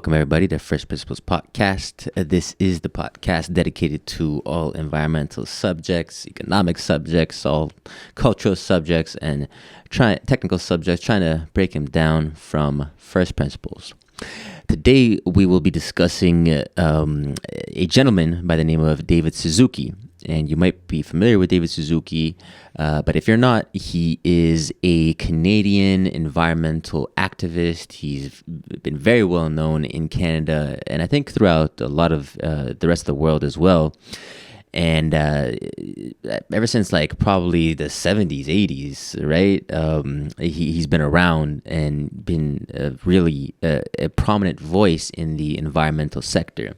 Welcome, everybody, to First Principles Podcast. This is the podcast dedicated to all environmental subjects, economic subjects, all cultural subjects, and technical subjects, trying to break them down from first principles. Today, we will be discussing a gentleman by the name of David Suzuki. And you might be familiar with David Suzuki, but if you're not, he is a Canadian environmental activist. He's been very well known in Canada, and I think throughout a lot of the rest of the world as well. And ever since like probably the 70s, 80s, right? He's been around and been really a prominent voice in the environmental sector.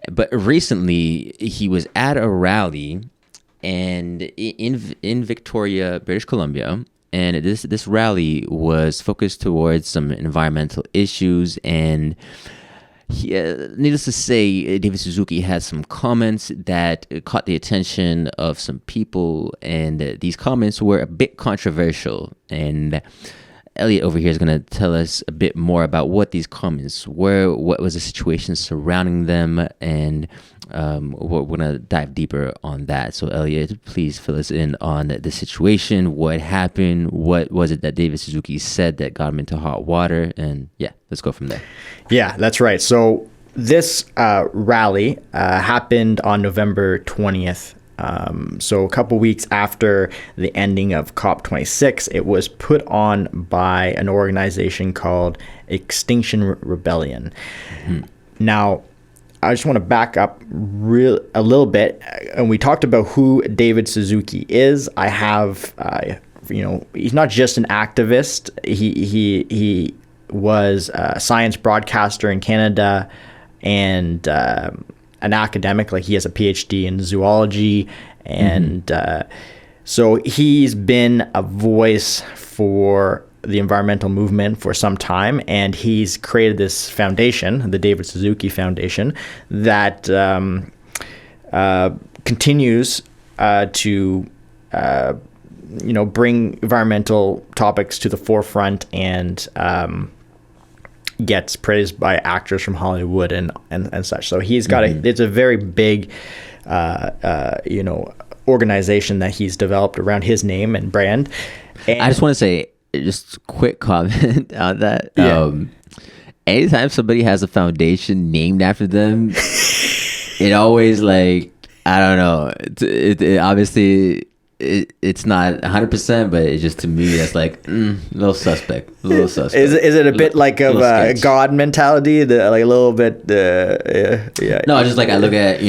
But recently, he was at a rally and in Victoria, British Columbia, and this rally was focused towards some environmental issues. And needless to say, David Suzuki had some comments that caught the attention of some people, and these comments were a bit controversial. And Elliot over here is going to tell us a bit more about what these comments were, what was the situation surrounding them, and we're going to dive deeper on that. So Elliot, please fill us in on the situation, what happened, what was it that David Suzuki said that got him into hot water, and yeah, let's go from there. Yeah, that's right. So this rally happened on November 20th. So a couple weeks after the ending of COP26, it was put on by an organization called Extinction Rebellion. Mm-hmm. Now, I just want to back up a little bit. And we talked about who David Suzuki is. I have, he's not just an activist. He was a science broadcaster in Canada and an academic. Like, he has a PhD in zoology, and so he's been a voice for the environmental movement for some time, and he's created this foundation, the David Suzuki Foundation, that continues to bring environmental topics to the forefront and gets praised by actors from Hollywood and such. So he's got it's a very big, organization that he's developed around his name and brand. And I just want to say, just a quick comment on that. Yeah. Anytime somebody has a foundation named after them, it always, like, I don't know. It obviously, it's not 100%, but it's just, to me, that's like a little suspect. Is it a bit like of a God mentality? Like a little bit. Yeah. No, just like I look at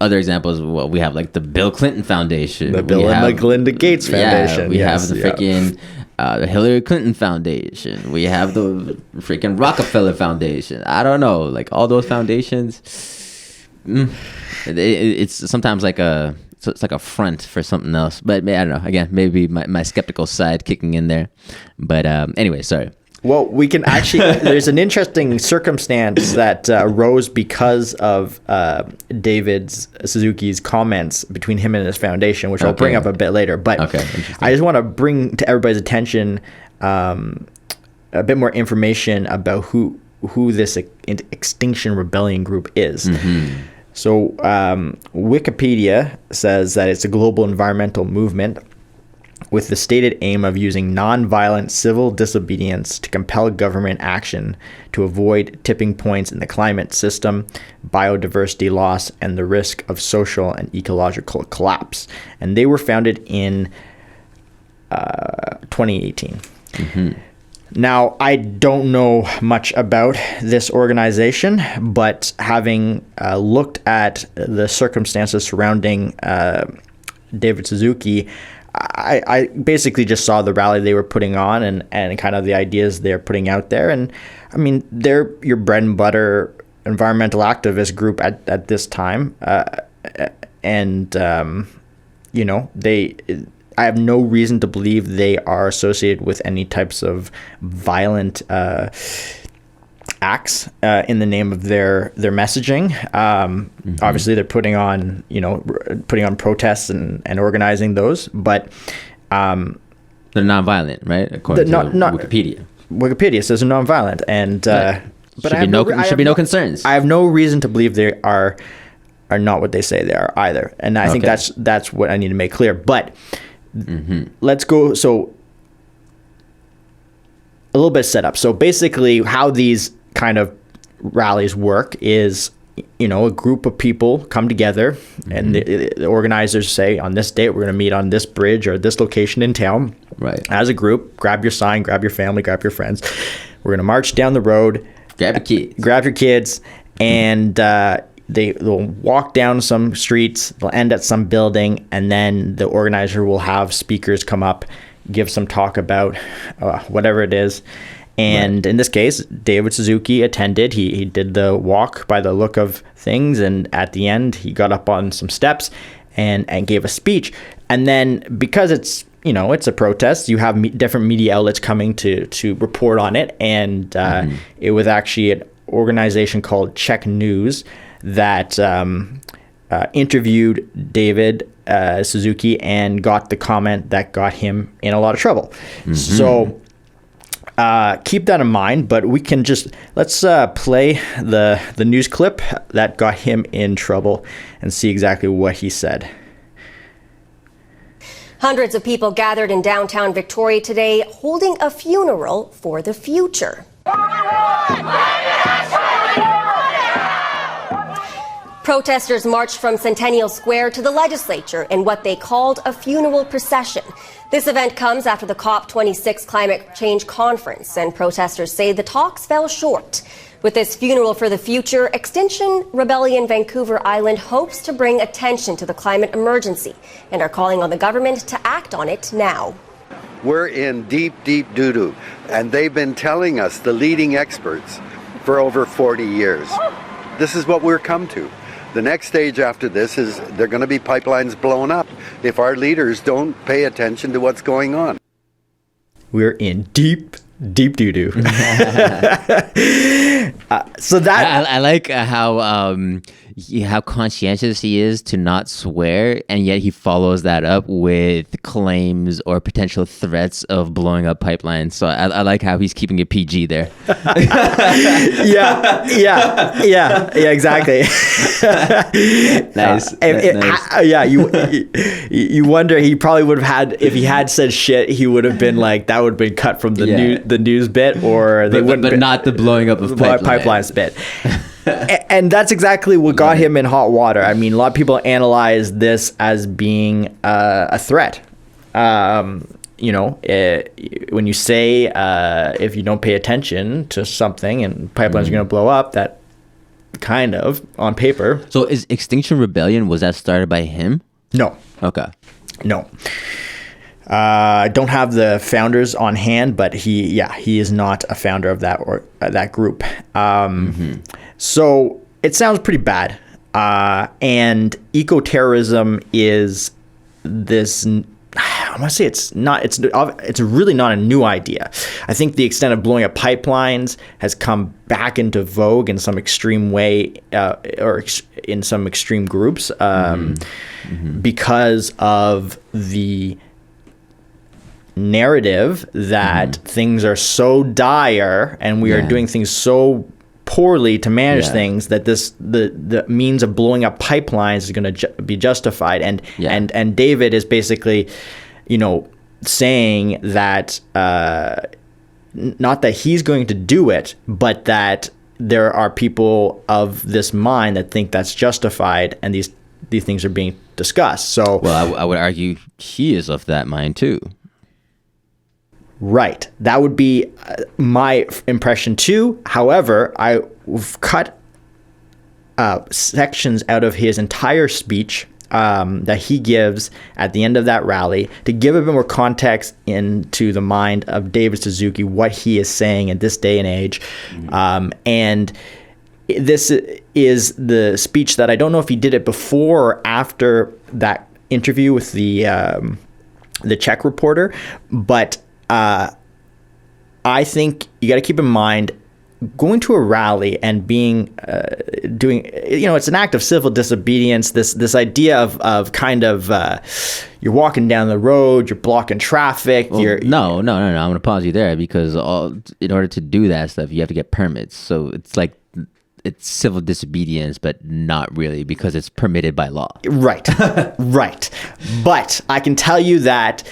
other examples. Well, we have like the Bill Clinton Foundation, the Bill and Melinda Gates Foundation. Yeah, we have the freaking the Hillary Clinton Foundation. We have the freaking Rockefeller Foundation. I don't know, like all those foundations. It's sometimes like a. So it's like a front for something else. But I don't know. Again, maybe my skeptical side kicking in there. But anyway, sorry. Well, we can actually, there's an interesting circumstance that arose because of David Suzuki's comments between him and his foundation, which I'll bring up a bit later. But I just want to bring to everybody's attention a bit more information about who this Extinction Rebellion group is. Mm-hmm. So Wikipedia says that it's a global environmental movement with the stated aim of using nonviolent civil disobedience to compel government action to avoid tipping points in the climate system, biodiversity loss, and the risk of social and ecological collapse. And they were founded in 2018. Mm-hmm. Now, I don't know much about this organization, but having looked at the circumstances surrounding David Suzuki, I basically just saw the rally they were putting on and kind of the ideas they're putting out there. And I mean, they're your bread and butter environmental activist group at this time. I have no reason to believe they are associated with any types of violent acts in the name of their messaging. Obviously, they're putting on protests and organizing those, but they're nonviolent, right? According to Wikipedia. Wikipedia says they're nonviolent, and But should be no concerns. I have no reason to believe they are not what they say they are either. And I think that's what I need to make clear. But let's go. So a little bit of setup. So basically how these kind of rallies work is, a group of people come together and the organizers say, on this date, we're going to meet on this bridge or this location in town. Right. As a group, grab your sign, grab your family, grab your friends. We're going to march down the road. Grab your kids. And they'll walk down some streets. They'll end at some building. And then the organizer will have speakers come up, give some talk about whatever it is. And in this case, David Suzuki attended. He did the walk by the look of things. And at the end, he got up on some steps and gave a speech. And then because it's a protest, you have different media outlets coming to report on it. And it was actually an organization called Czech News that interviewed David Suzuki and got the comment that got him in a lot of trouble. So keep that in mind, but let's play the news clip that got him in trouble and see exactly what he said. Hundreds of people gathered in downtown Victoria today holding a funeral for the future. Protesters marched from Centennial Square to the legislature in what they called a funeral procession. This event comes after the COP26 climate change conference, and protesters say the talks fell short. With this funeral for the future, Extinction Rebellion Vancouver Island hopes to bring attention to the climate emergency and are calling on the government to act on it now. We're in deep, deep doo-doo, and they've been telling us, the leading experts, for over 40 years. This is what we're come to. The next stage after this is there going to be pipelines blown up if our leaders don't pay attention to what's going on. We're in deep doo-doo. So that I like how conscientious he is to not swear, and yet he follows that up with claims or potential threats of blowing up pipelines. So I like how he's keeping it PG there. yeah, exactly. Nice. You wonder, he probably would have had, if he had said shit, he would have been like, that would have been cut from the news bit, or they wouldn't. But not the blowing up of pipelines bit. And that's exactly what got him in hot water. I mean, a lot of people analyze this as being a threat. When you say if you don't pay attention to something and pipelines are going to blow up, that kind of on paper. So is Extinction Rebellion, was that started by him? No. Okay. No. I don't have the founders on hand, but he is not a founder of that group. So it sounds pretty bad. And eco-terrorism is this, I want to say it's really not a new idea. I think the extent of blowing up pipelines has come back into vogue in some extreme way, or in some extreme groups, because of the narrative that things are so dire and we are doing things so poorly to manage things that the means of blowing up pipelines is going to be justified, and David is basically saying that not that he's going to do it, but that there are people of this mind that think that's justified, and these things are being discussed. So well, I would argue he is of that mind too. Right. That would be my impression too. However, I've cut sections out of his entire speech that he gives at the end of that rally to give a bit more context into the mind of David Suzuki, what he is saying at this day and age. And this is the speech that I don't know if he did it before or after that interview with the Czech reporter, but I think you got to keep in mind going to a rally and being doing, it's an act of civil disobedience. This idea of kind of you're walking down the road, you're blocking traffic. Well, no. I'm going to pause you there because in order to do that stuff, you have to get permits. So it's like it's civil disobedience, but not really because it's permitted by law. Right, right. But I can tell you that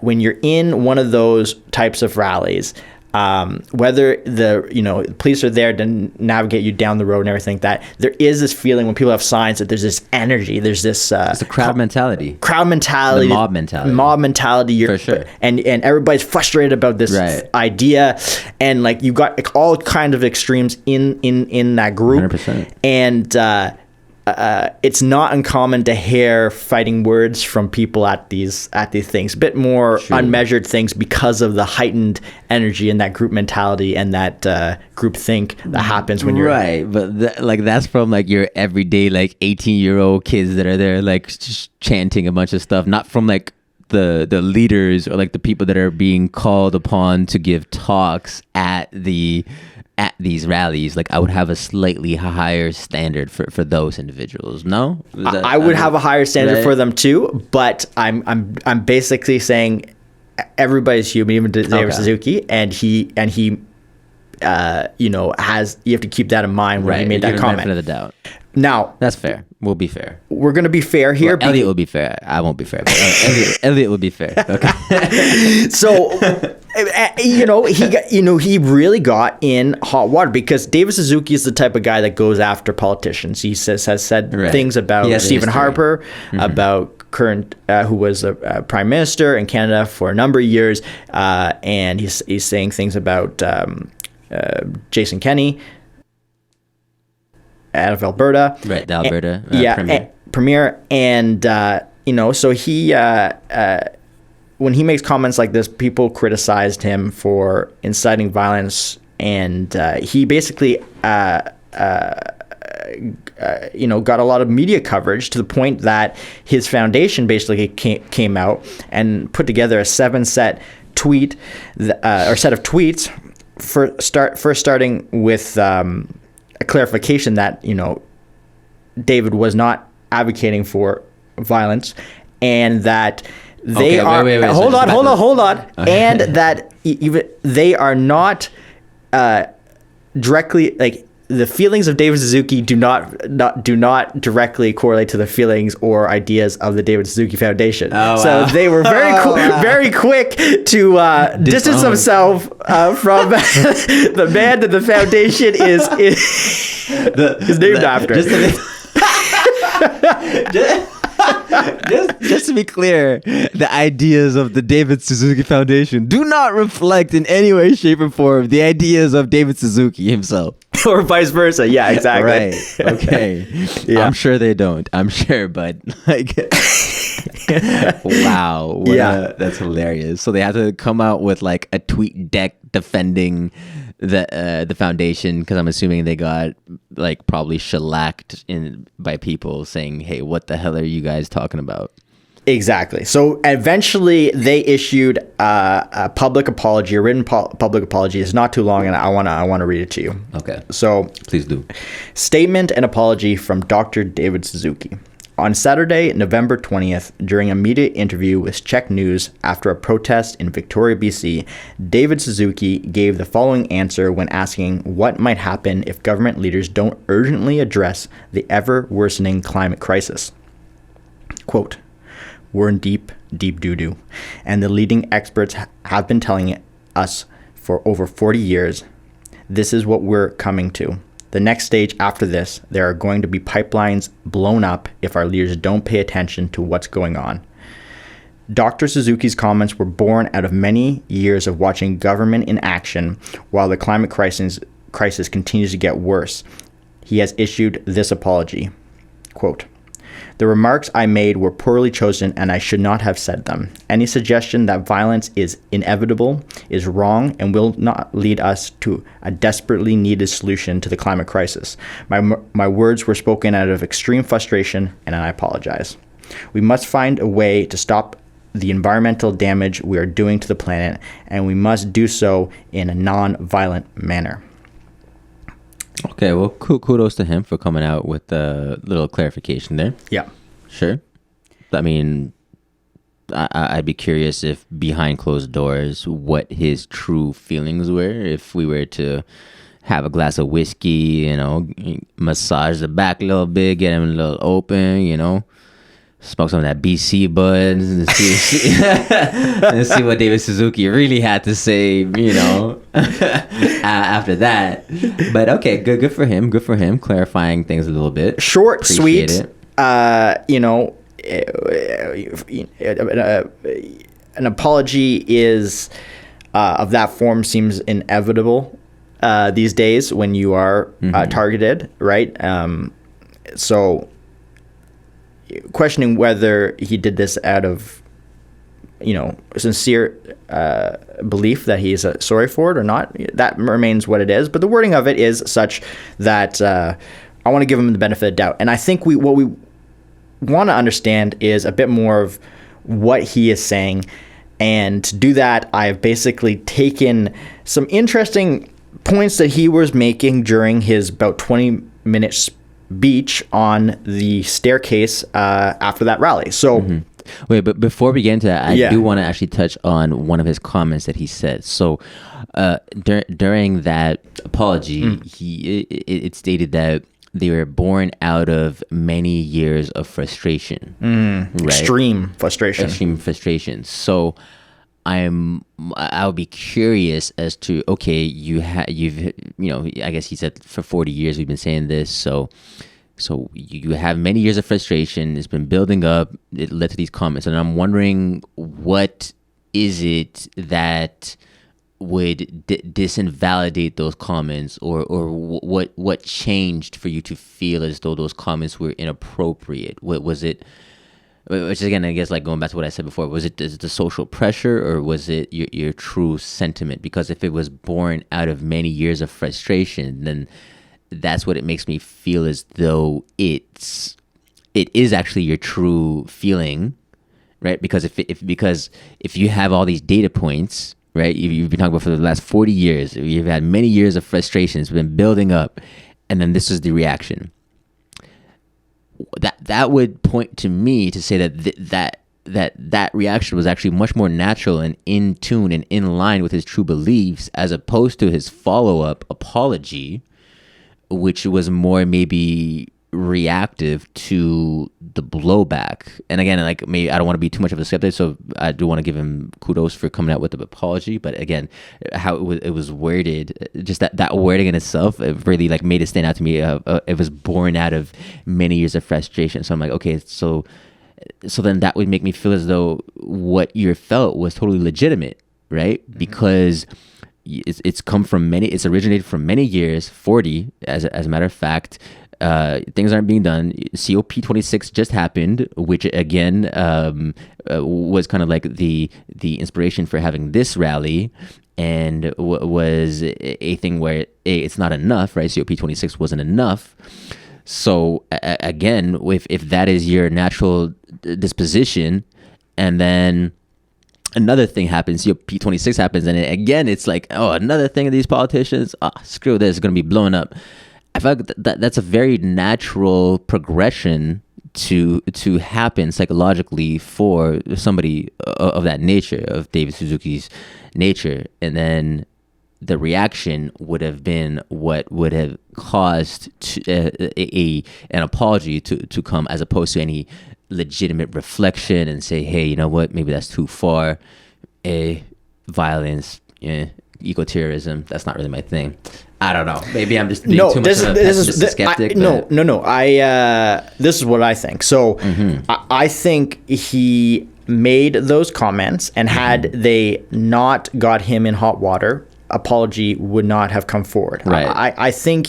when you're in one of those types of rallies, whether the police are there to navigate you down the road and everything like that, there is this feeling when people have signs that there's this energy, there's this it's a crowd mentality, the mob mentality. For sure. And everybody's frustrated about this idea, and like you got like all kind of extremes in that group. 100%. And it's not uncommon to hear fighting words from people at these things, a bit more unmeasured things because of the heightened energy and that group mentality and that group think that happens when you're right. But that's from like your everyday like 18-year-old kids that are there like just chanting a bunch of stuff, not from like the leaders or like the people that are being called upon to give talks at these rallies. Like I would have a slightly higher standard for those individuals. No, I would have a higher standard for them too. But I'm basically saying everybody's human, even David Suzuki, and he has, you have to keep that in mind when he made that comment. Benefit of the doubt. Now that's fair. We'll be fair. We're gonna be fair here. Well, Elliot will be fair. I won't be fair. But Elliot will be fair. Okay. So, he really got in hot water because David Suzuki is the type of guy that goes after politicians. He has said things about Stephen Harper, about current who was a prime minister in Canada for a number of years, and he's saying things about Jason Kenney out of Alberta. Right, the Alberta Premier. And, so he, when he makes comments like this, people criticized him for inciting violence. And he basically, got a lot of media coverage to the point that his foundation basically came out and put together a 7-set tweet, or set of tweets first starting with a clarification that David was not advocating for violence, and that they are hold on, and that even they are not directly like the feelings of David Suzuki do not directly correlate to the feelings or ideas of the David Suzuki Foundation. So they were very quick to distance themselves from the man that the foundation is named after. Just to be clear, the ideas of the David Suzuki Foundation do not reflect in any way, shape, or form the ideas of David Suzuki himself. Or vice versa. Yeah, exactly. Right. Okay. Yeah. I'm sure they don't. I'm sure, but like, wow. That's hilarious. So they had to come out with like a tweet deck defending the foundation, because I'm assuming they got like probably shellacked by people saying, "Hey, what the hell are you guys talking about?" Exactly. So eventually they issued a public apology, a written public apology. It's not too long, and I want to read it to you. Okay. So please do. Statement and apology from Dr. David Suzuki. On Saturday, November 20th, during a media interview with Czech News after a protest in Victoria, BC, David Suzuki gave the following answer when asking what might happen if government leaders don't urgently address the ever-worsening climate crisis. Quote, "We're in deep, deep doo-doo, and the leading experts have been telling us for over 40 years, this is what we're coming to. The next stage after this, there are going to be pipelines blown up if our leaders don't pay attention to what's going on." Dr. Suzuki's comments were born out of many years of watching government in action while the climate crisis continues to get worse. He has issued this apology. Quote, "The remarks I made were poorly chosen and I should not have said them. Any suggestion that violence is inevitable is wrong and will not lead us to a desperately needed solution to the climate crisis. My words were spoken out of extreme frustration and I apologize. We must find a way to stop the environmental damage we are doing to the planet, and we must do so in a non-violent manner." Okay, well, kudos to him for coming out with a little clarification there. Yeah. Sure. I mean, I'd be curious if behind closed doors, what his true feelings were. If we were to have a glass of whiskey, massage the back a little bit, get him a little open, smoke some of that BC buds and see and see what David Suzuki really had to say, after that. But okay, good for him. Good for him clarifying things a little bit. Short, Appreciate sweet. An apology is of that form seems inevitable these days when you are targeted, right? So questioning whether he did this out of sincere belief that he's sorry for it or not, that remains what it is. But the wording of it is such that I want to give him the benefit of the doubt. And I think what we want to understand is a bit more of what he is saying. And to do that, I've basically taken some interesting points that he was making during his about 20-minute speech on the staircase after that rally. So wait, but before we get into that, I do want to actually touch on one of his comments that he said. So during that apology, it stated that they were born out of many years of frustration, right? Extreme frustration. So I'll be curious as to, okay, you've I guess he said for 40 years we've been saying this. So you have many years of frustration. It's been building up. It led to these comments, and I'm wondering what is it that would disinvalidate those comments, or what changed for you to feel as though those comments were inappropriate? What was it? Which again, I guess, like going back to what I said before, was it the social pressure, or was it your true sentiment? Because if it was born out of many years of frustration, then that's what it makes me feel as though it is actually your true feeling, right? Because if you have all these data points, right, you've been talking about for the last 40 years, you've had many years of frustration, it's been building up, and then this is the reaction. That would point to me to say that reaction was actually much more natural and in tune and in line with his true beliefs, as opposed to his follow-up apology, which was more maybe reactive to the blowback. And again, like, maybe I don't want to be too much of a skeptic, so I do want to give him kudos for coming out with the apology. But again, how it was worded, just that wording in itself, it really like made it stand out to me. It was born out of many years of frustration. So I'm like, okay, so then that would make me feel as though what you felt was totally legitimate, right? Because it's come from it's originated from many years, 40 as a matter of fact. Things aren't being done. COP26 just happened, which again was kind of like the inspiration for having this rally, and was a thing where it's not enough, right? COP26 wasn't enough. So again, if that is your natural disposition, and then another thing happens, COP26 happens, and again it's like, oh, another thing of these politicians, screw this, it's going to be blowing up. I feel like that's a very natural progression to happen psychologically for somebody of that nature, of David Suzuki's nature. And then the reaction would have been what would have caused an apology to come, as opposed to any legitimate reflection and say, hey, you know what, maybe that's too far. Violence, eco-terrorism, that's not really my thing. I don't know. Maybe I'm just being too much of a skeptic. No. This is what I think. So I think he made those comments, and had they not got him in hot water, apology would not have come forward. Right. I think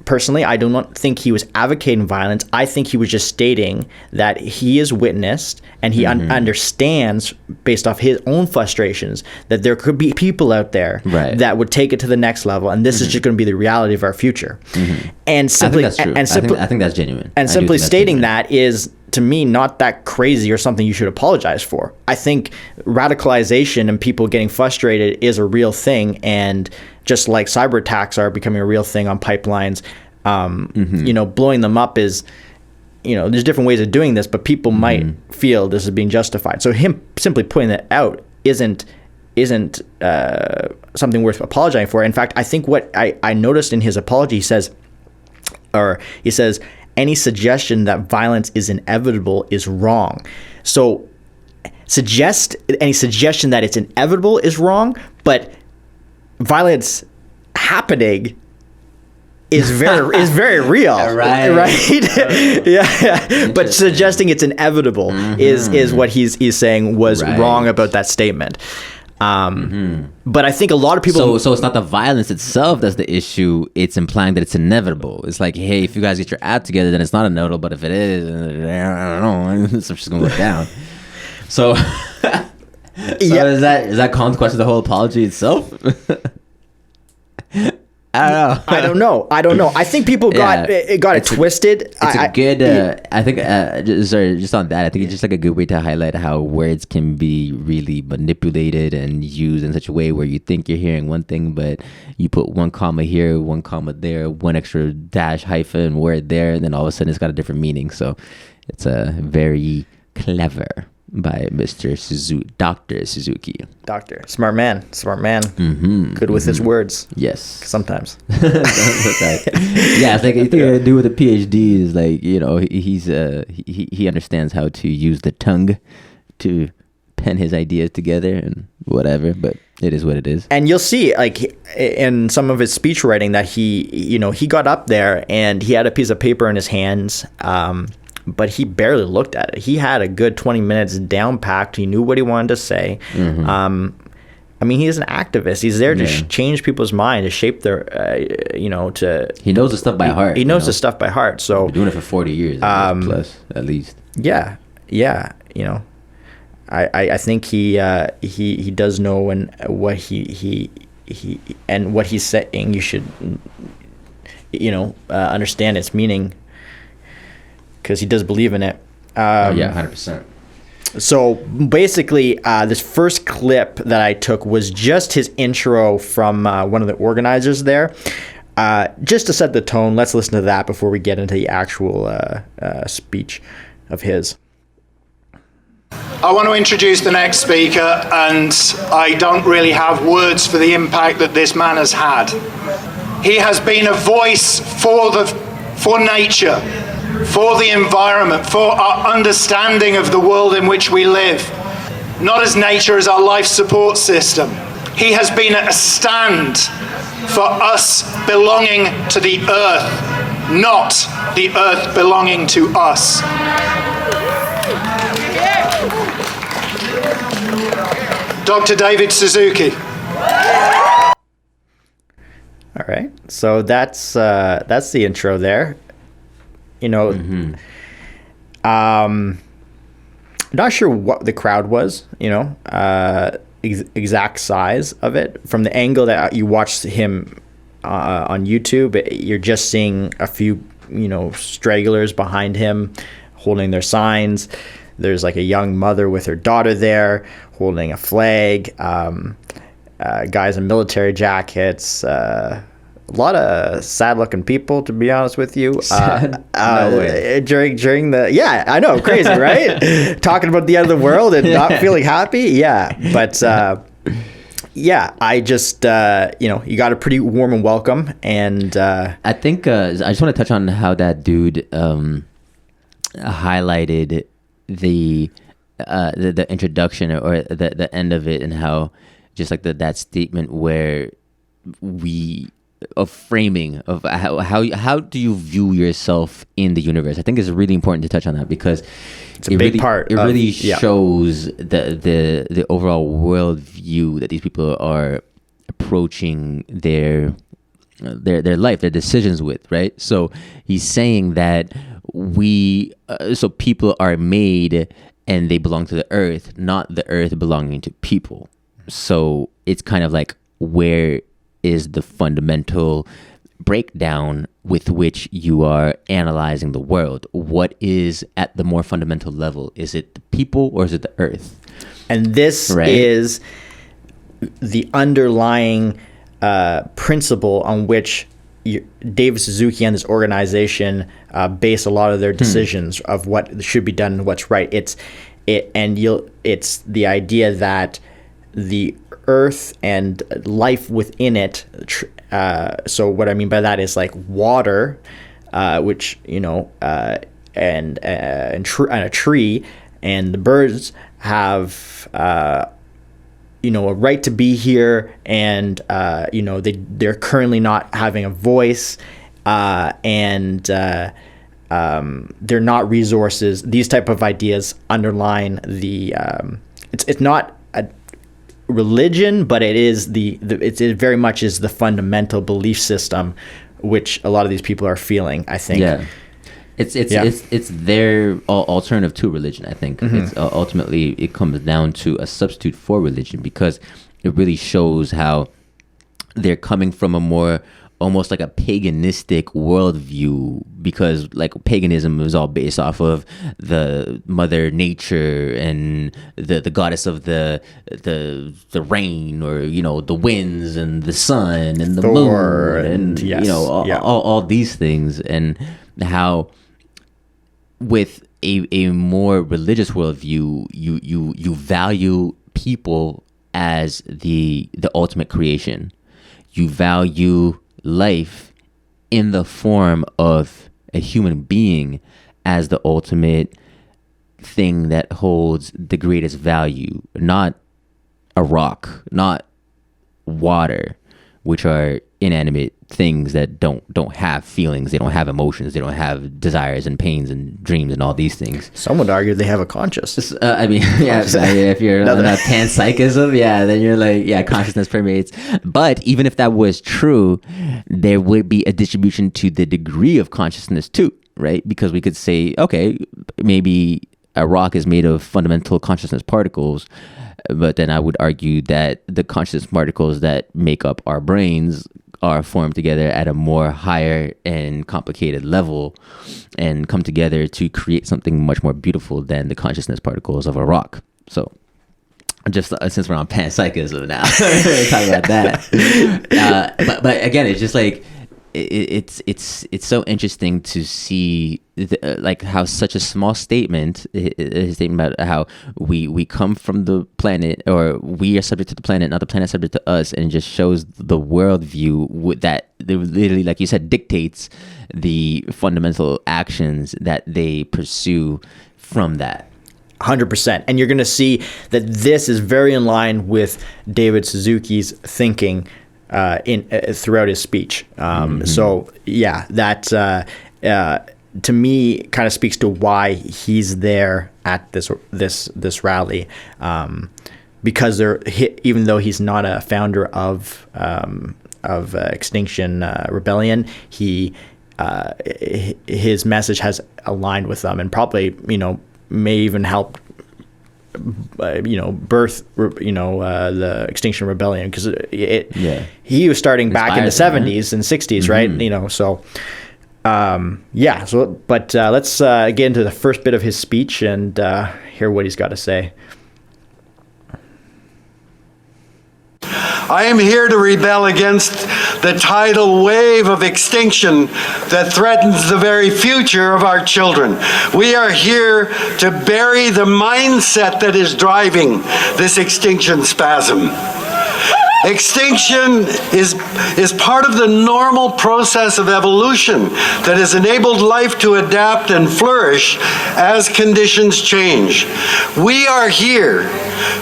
personally, I do not think he was advocating violence. I think he was just stating that he is witnessed, and he understands, based off his own frustrations, that there could be people out there that would take it to the next level, and this is just going to be the reality of our future. And simply, I think that's true. I think that's genuine. And simply stating that is to me, not that crazy or something you should apologize for. I think radicalization and people getting frustrated is a real thing. And just like cyber attacks are becoming a real thing on pipelines, blowing them up is, there's different ways of doing this, but people might feel this is being justified. So him simply putting that out isn't something worth apologizing for. In fact, I think what I noticed in his apology, he says, any suggestion that violence is inevitable is wrong. So any suggestion that it's inevitable is wrong, but violence happening is very real, right? Yeah. But suggesting it's inevitable is what he's saying was wrong about that statement. But I think a lot of people. So it's not the violence itself that's the issue. It's implying that it's inevitable. It's like, hey, if you guys get your act together, then it's not inevitable. But if it is, I don't know, it's just gonna go down. So, is that consequence of the whole apology itself? I don't know. I don't know. I think people got it twisted. It's a good. I think. Just on that, I think it's just like a good way to highlight how words can be really manipulated and used in such a way where you think you're hearing one thing, but you put one comma here, one comma there, one extra dash, hyphen, word there, and then all of a sudden it's got a different meaning. So it's a very clever by Mr. Suzuki, Dr. Suzuki. Smart man. Good with his words. Yes. Sometimes. Yeah, it's like anything to do with a PhD is like, he understands how to use the tongue to pen his ideas together and whatever, but it is what it is. And you'll see, like, in some of his speech writing that he got up there and he had a piece of paper in his hands, but he barely looked at it. He had a good 20 minutes down packed. He knew what he wanted to say. He's an activist. He's there to change people's mind, to shape their, He knows the stuff by heart. He knows the stuff by heart. So he's been doing it for 40 years plus, at least. Yeah. I think he does know when what he and what he's saying. You should understand its meaning, because he does believe in it. 100%. So basically, this first clip that I took was just his intro from one of the organizers there. Just to set the tone, let's listen to that before we get into the actual speech of his. I want to introduce the next speaker, and I don't really have words for the impact that this man has had. He has been a voice for nature, for the environment, for our understanding of the world in which we live, not as nature as our life support system. He has been a stand for us belonging to the earth, not the earth belonging to us. Dr. David Suzuki. All right, so that's the intro there. Not sure what the crowd was, exact size of it. From the angle that you watched him on YouTube, you're just seeing a few, stragglers behind him holding their signs. There's like a young mother with her daughter there holding a flag. Guys in military jackets. A lot of sad-looking people, to be honest with you. During the I know, crazy, right? Talking about the end of the world and not feeling happy. Yeah, but I just you got a pretty warm and welcome, and I think I just want to touch on how that dude highlighted the introduction or the end of it, and how just like that statement where of framing of how do you view yourself in the universe. I think it's really important to touch on that, because it's a big part. It really shows the overall worldview that these people are approaching their life, their decisions with, right? So he's saying that so people are made and they belong to the earth, not the earth belonging to people. So it's kind of like, where is the fundamental breakdown with which you are analyzing the world. What is at the more fundamental level? Is it the people or is it the earth? And this is the underlying principle on which David Suzuki and this organization base a lot of their decisions of what should be done and what's right. It's the idea that the earth and life within it. So what I mean by that is like water, which and a tree, and the birds have a right to be here, and they're currently not having a voice, and they're not resources. These type of ideas underline the it's not a religion, but it is it very much is the fundamental belief system which a lot of these people are feeling, I think. It's their alternative to religion, I think. It's ultimately it comes down to a substitute for religion, because it really shows how they're coming from a more almost like a paganistic worldview, because like paganism is all based off of the mother nature and the goddess of the rain, or the winds and the sun and the Thor, moon and all these things, and how with a more religious worldview you value people as the ultimate creation. You value life in the form of a human being as the ultimate thing that holds the greatest value, not a rock, not water, which are inanimate things that don't have feelings, they don't have emotions, they don't have desires and pains and dreams and all these things. Some would argue they have a conscience. If you're on a panpsychism, then you're like, consciousness permeates. But even if that was true, there would be a distribution to the degree of consciousness too, right? Because we could say, okay, maybe a rock is made of fundamental consciousness particles, but then I would argue that the consciousness particles that make up our brains are formed together at a more higher and complicated level and come together to create something much more beautiful than the consciousness particles of a rock. So just since we're on panpsychism now, talking about that. But again, it's just like, it's so interesting to see like how such a small statement, his statement about how we come from the planet, or we are subject to the planet, not the planet subject to us, and just shows the worldview that literally, like you said, dictates the fundamental actions that they pursue from that. 100%. And you're going to see that this is very in line with David Suzuki's thinking throughout his speech. So that to me kind of speaks to why he's there at this rally, because even though he's not a founder of Extinction Rebellion, his message has aligned with them, and probably may even help birth the Extinction Rebellion, because he was starting back in the 70s and 60s, right? So let's get into the first bit of his speech and hear what he's got to say. I am here to rebel against the tidal wave of extinction that threatens the very future of our children. We are here to bury the mindset that is driving this extinction spasm. Extinction is part of the normal process of evolution that has enabled life to adapt and flourish as conditions change. We are here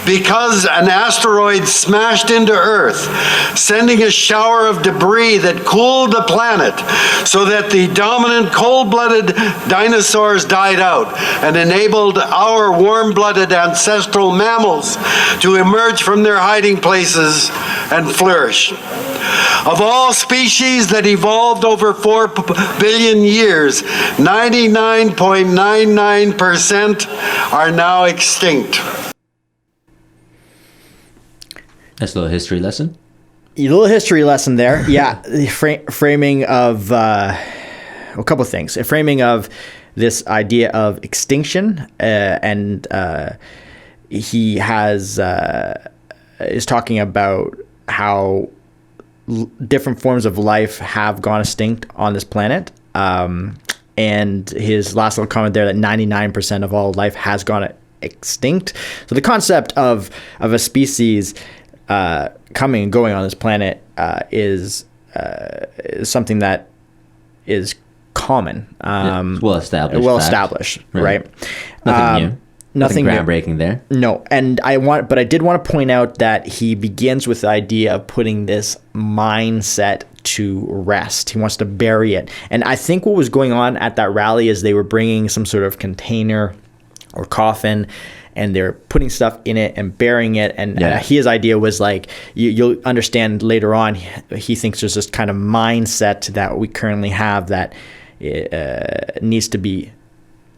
because an asteroid smashed into Earth, sending a shower of debris that cooled the planet so that the dominant cold-blooded dinosaurs died out and enabled our warm-blooded ancestral mammals to emerge from their hiding places and flourish. Of all species that evolved over 4 billion years, 99.99% are now extinct. That's a little history lesson. A little history lesson there. Yeah, the framing of a couple of things. A framing of this idea of extinction, and he is talking about how different forms of life have gone extinct on this planet. And his last little comment there that 99% of all life has gone extinct. So the concept of a species coming and going on this planet is something that is common. It's well established. Right? Nothing new. Nothing new. groundbreaking there. No, and I did want to point out that he begins with the idea of putting this mindset to rest. He wants to bury it. And I think what was going on at that rally is they were bringing some sort of container or coffin, and they're putting stuff in it and burying it. And his idea was like, you'll understand later on, he thinks there's this kind of mindset that we currently have that needs to be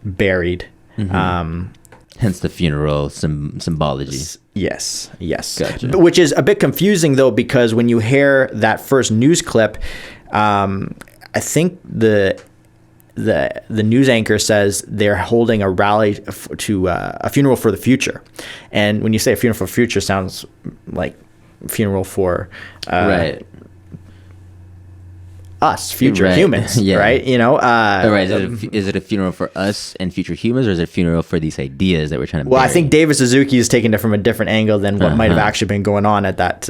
buried. Mm-hmm. Hence the funeral symbology. Yes. Gotcha. Which is a bit confusing, though, because when you hear that first news clip, I think the news anchor says they're holding a rally to a funeral for the future. And when you say a funeral for the future, sounds like funeral for right. us, future humans, right? You know, right. Is it a funeral for us and future humans, or is it a funeral for these ideas that we're trying to? Well, I think David Suzuki is taking it from a different angle than what might have actually been going on at that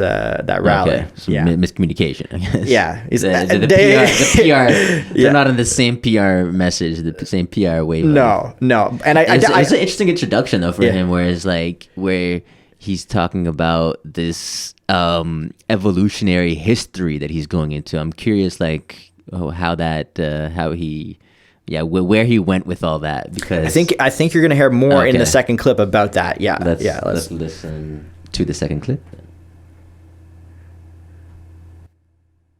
rally. Okay. So miscommunication, I guess. Yeah, the PR. They're not in the same PR message, the same PR wave. No, and it's an interesting introduction though for him, where he's talking about this evolutionary history that he's going into. I'm curious, where he went with all that, because I think you're going to hear more in the second clip about that. Let's listen to the second clip.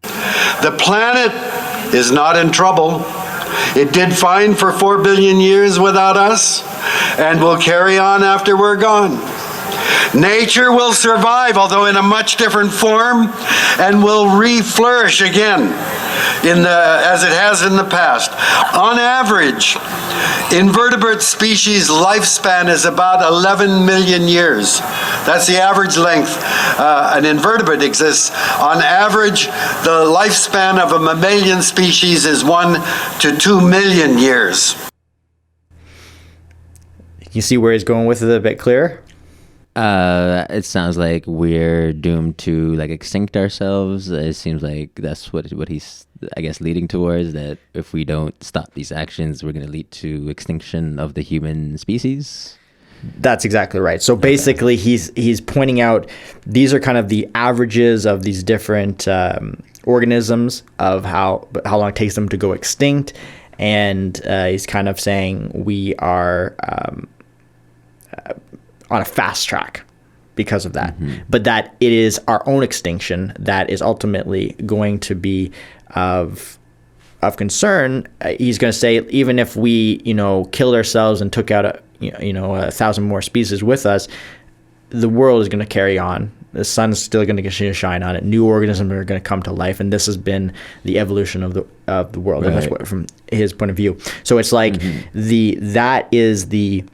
The planet is not in trouble. It did fine for 4 billion years without us, and will carry on after we're gone. Nature will survive, although in a much different form, and will re-flourish again as it has in the past. On average, invertebrate species lifespan is about 11 million years. That's the average length an invertebrate exists. On average, the lifespan of a mammalian species is 1 to 2 million years. You see where he's going with it a bit clearer? It sounds like we're doomed to extinct ourselves. It seems like that's what he's, I guess, leading towards, that if we don't stop these actions, we're going to lead to extinction of the human species. That's exactly right. So basically, he's pointing out these are kind of the averages of these different organisms of how long it takes them to go extinct, and he's kind of saying we are on a fast track because of that, but that it is our own extinction that is ultimately going to be of concern. He's going to say, even if we, killed ourselves and took out 1,000 more species with us, the world is going to carry on. The sun's still going to continue to shine on it. New organisms are going to come to life, and this has been the evolution of the world. Right. That's what, from his point of view. So it's like that is the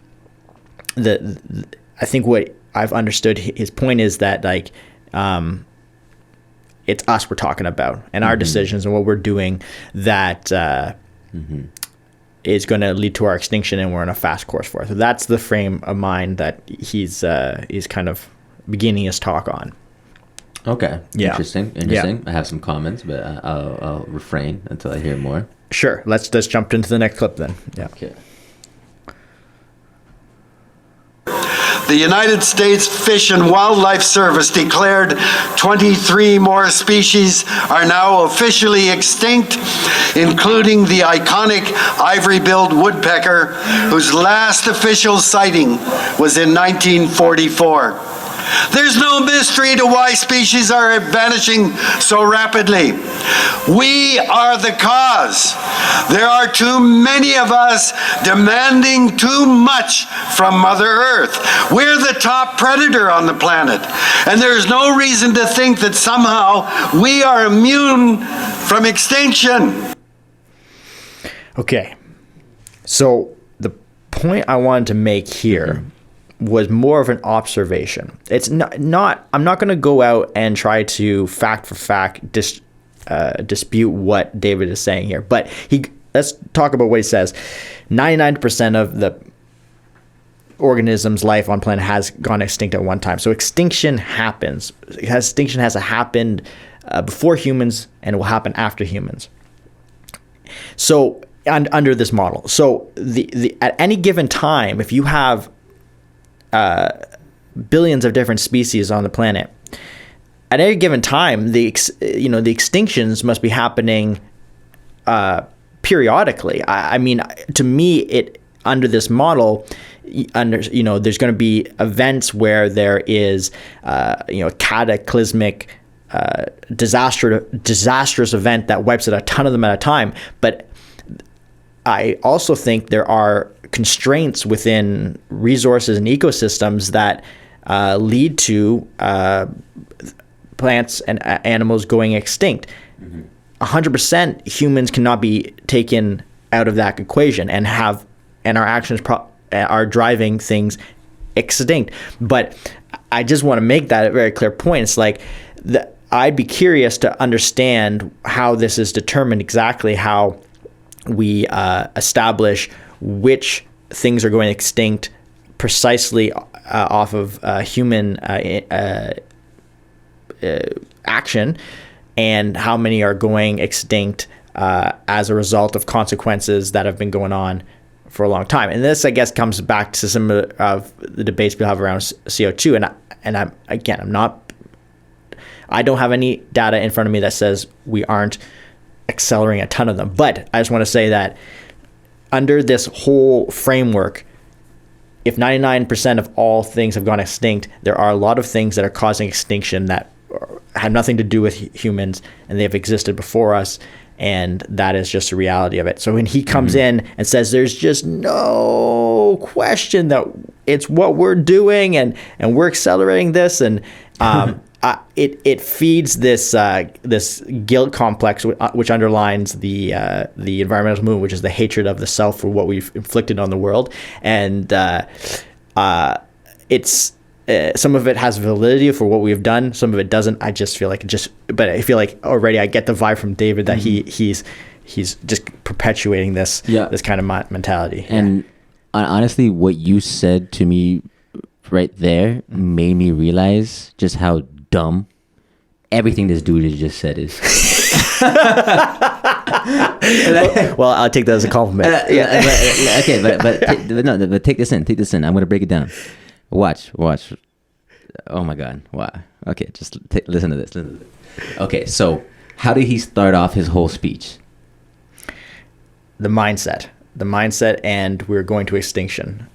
I think what I've understood his point is that it's us we're talking about, and our decisions and what we're doing that is going to lead to our extinction, and we're on a fast course for it. So that's the frame of mind that he's kind of beginning his talk on. Okay. Yeah. Interesting. Yeah. I have some comments, but I'll refrain until I hear more. Sure. Let's just jump into the next clip then. Yeah. Okay. The United States Fish and Wildlife Service declared 23 more species are now officially extinct, including the iconic ivory-billed woodpecker, whose last official sighting was in 1944. There's no mystery to why species are vanishing so rapidly. We are the cause. There are too many of us demanding too much from Mother Earth. We're the top predator on the planet, and there's no reason to think that somehow we are immune from extinction. Okay, so the point I wanted to make here was more of an observation. It's not I'm not going to go out and try to fact for fact dispute what David is saying here, but let's talk about what he says. 99% of the organisms' life on planet has gone extinct at one time. So extinction happens. Extinction has happened before humans and it will happen after humans. So under this model, so the at any given time, if you have billions of different species on the planet, at any given time, the extinctions must be happening periodically. I mean, to me, it under this model, there's going to be events where there is cataclysmic disastrous event that wipes out a ton of them at a time. But I also think there are constraints within resources and ecosystems that lead to plants and animals going extinct. 100% humans cannot be taken out of that equation and our actions are driving things extinct. But I just want to make that a very clear point. It's like I'd be curious to understand how this is determined, exactly how we establish which things are going extinct precisely off of human action, and how many are going extinct as a result of consequences that have been going on for a long time. And this, I guess, comes back to some of the debates we have around CO2. I don't have any data in front of me that says we aren't accelerating a ton of them. But I just want to say that under this whole framework, if 99% of all things have gone extinct, there are a lot of things that are causing extinction that have nothing to do with humans, and they have existed before us, and that is just the reality of it. So when he comes in and says there's just no question that it's what we're doing and we're accelerating this, and it feeds this guilt complex which underlines the environmental movement, which is the hatred of the self for what we've inflicted on the world, and it's. Some of it has validity for what we've done. Some of it doesn't. I just feel like but I feel like already I get the vibe from David that he's just perpetuating this kind of mentality. And honestly, what you said to me right there made me realize just how dumb everything this dude has just said is. Well, I'll take that as a compliment. But take this in. I'm going to break it down. Watch. Oh my God. Wow. Okay, just listen to this. Okay, so how did he start off his whole speech? The mindset, and we're going to extinction.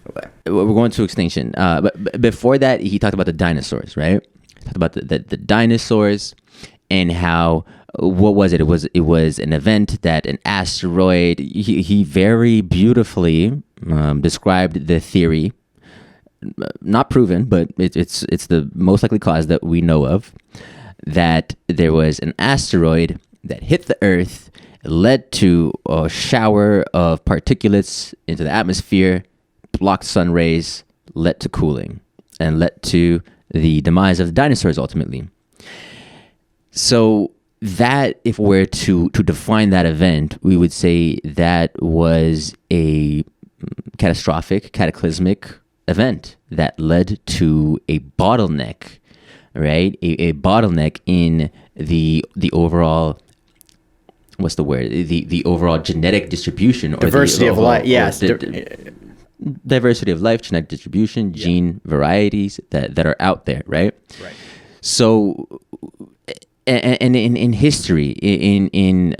We're going to extinction. But before that, he talked about the dinosaurs, right? He talked about the dinosaurs and how, what was it? It was an event that an asteroid, he very beautifully described the theory. Not proven, but it's the most likely cause that we know of, that there was an asteroid that hit the Earth, led to a shower of particulates into the atmosphere, blocked sun rays, led to cooling, and led to the demise of the dinosaurs ultimately. So that, if we're to define that event, we would say that was a cataclysmic event that led to a bottleneck, right? A bottleneck in the overall, what's the word? The overall genetic distribution, or diversity of life. Yes, diversity of life, genetic distribution, gene varieties that are out there, right? Right. So and in history, in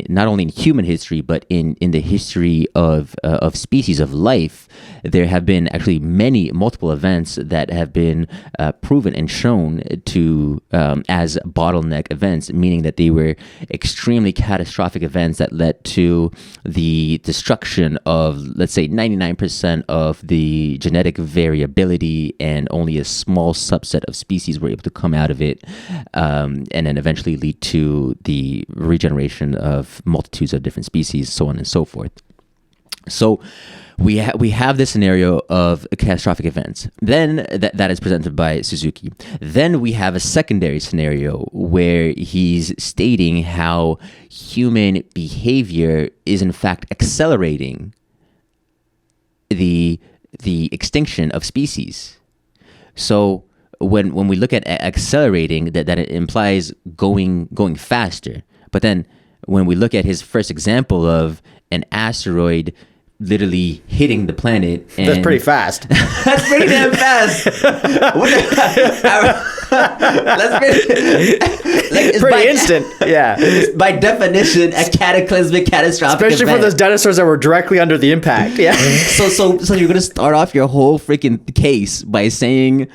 not only in human history, but in the history of species, of life, there have been actually multiple events that have been proven and shown to as bottleneck events, meaning that they were extremely catastrophic events that led to the destruction of, let's say, 99% of the genetic variability, and only a small subset of species were able to come out of it. And then eventually lead to the regeneration of multitudes of different species, so on and so forth. So we have this scenario of catastrophic events. Then that is presented by Suzuki. Then we have a secondary scenario where he's stating how human behavior is in fact accelerating the extinction of species. So when we look at accelerating, that it implies going faster. But then when we look at his first example of an asteroid literally hitting the planet, and that's pretty fast. That's pretty damn fast. What that's pretty instant. Yeah. It's by definition a cataclysmic, catastrophic especially event. for those dinosaurs that were directly under the impact. Yeah. So you're gonna start off your whole freaking case by saying,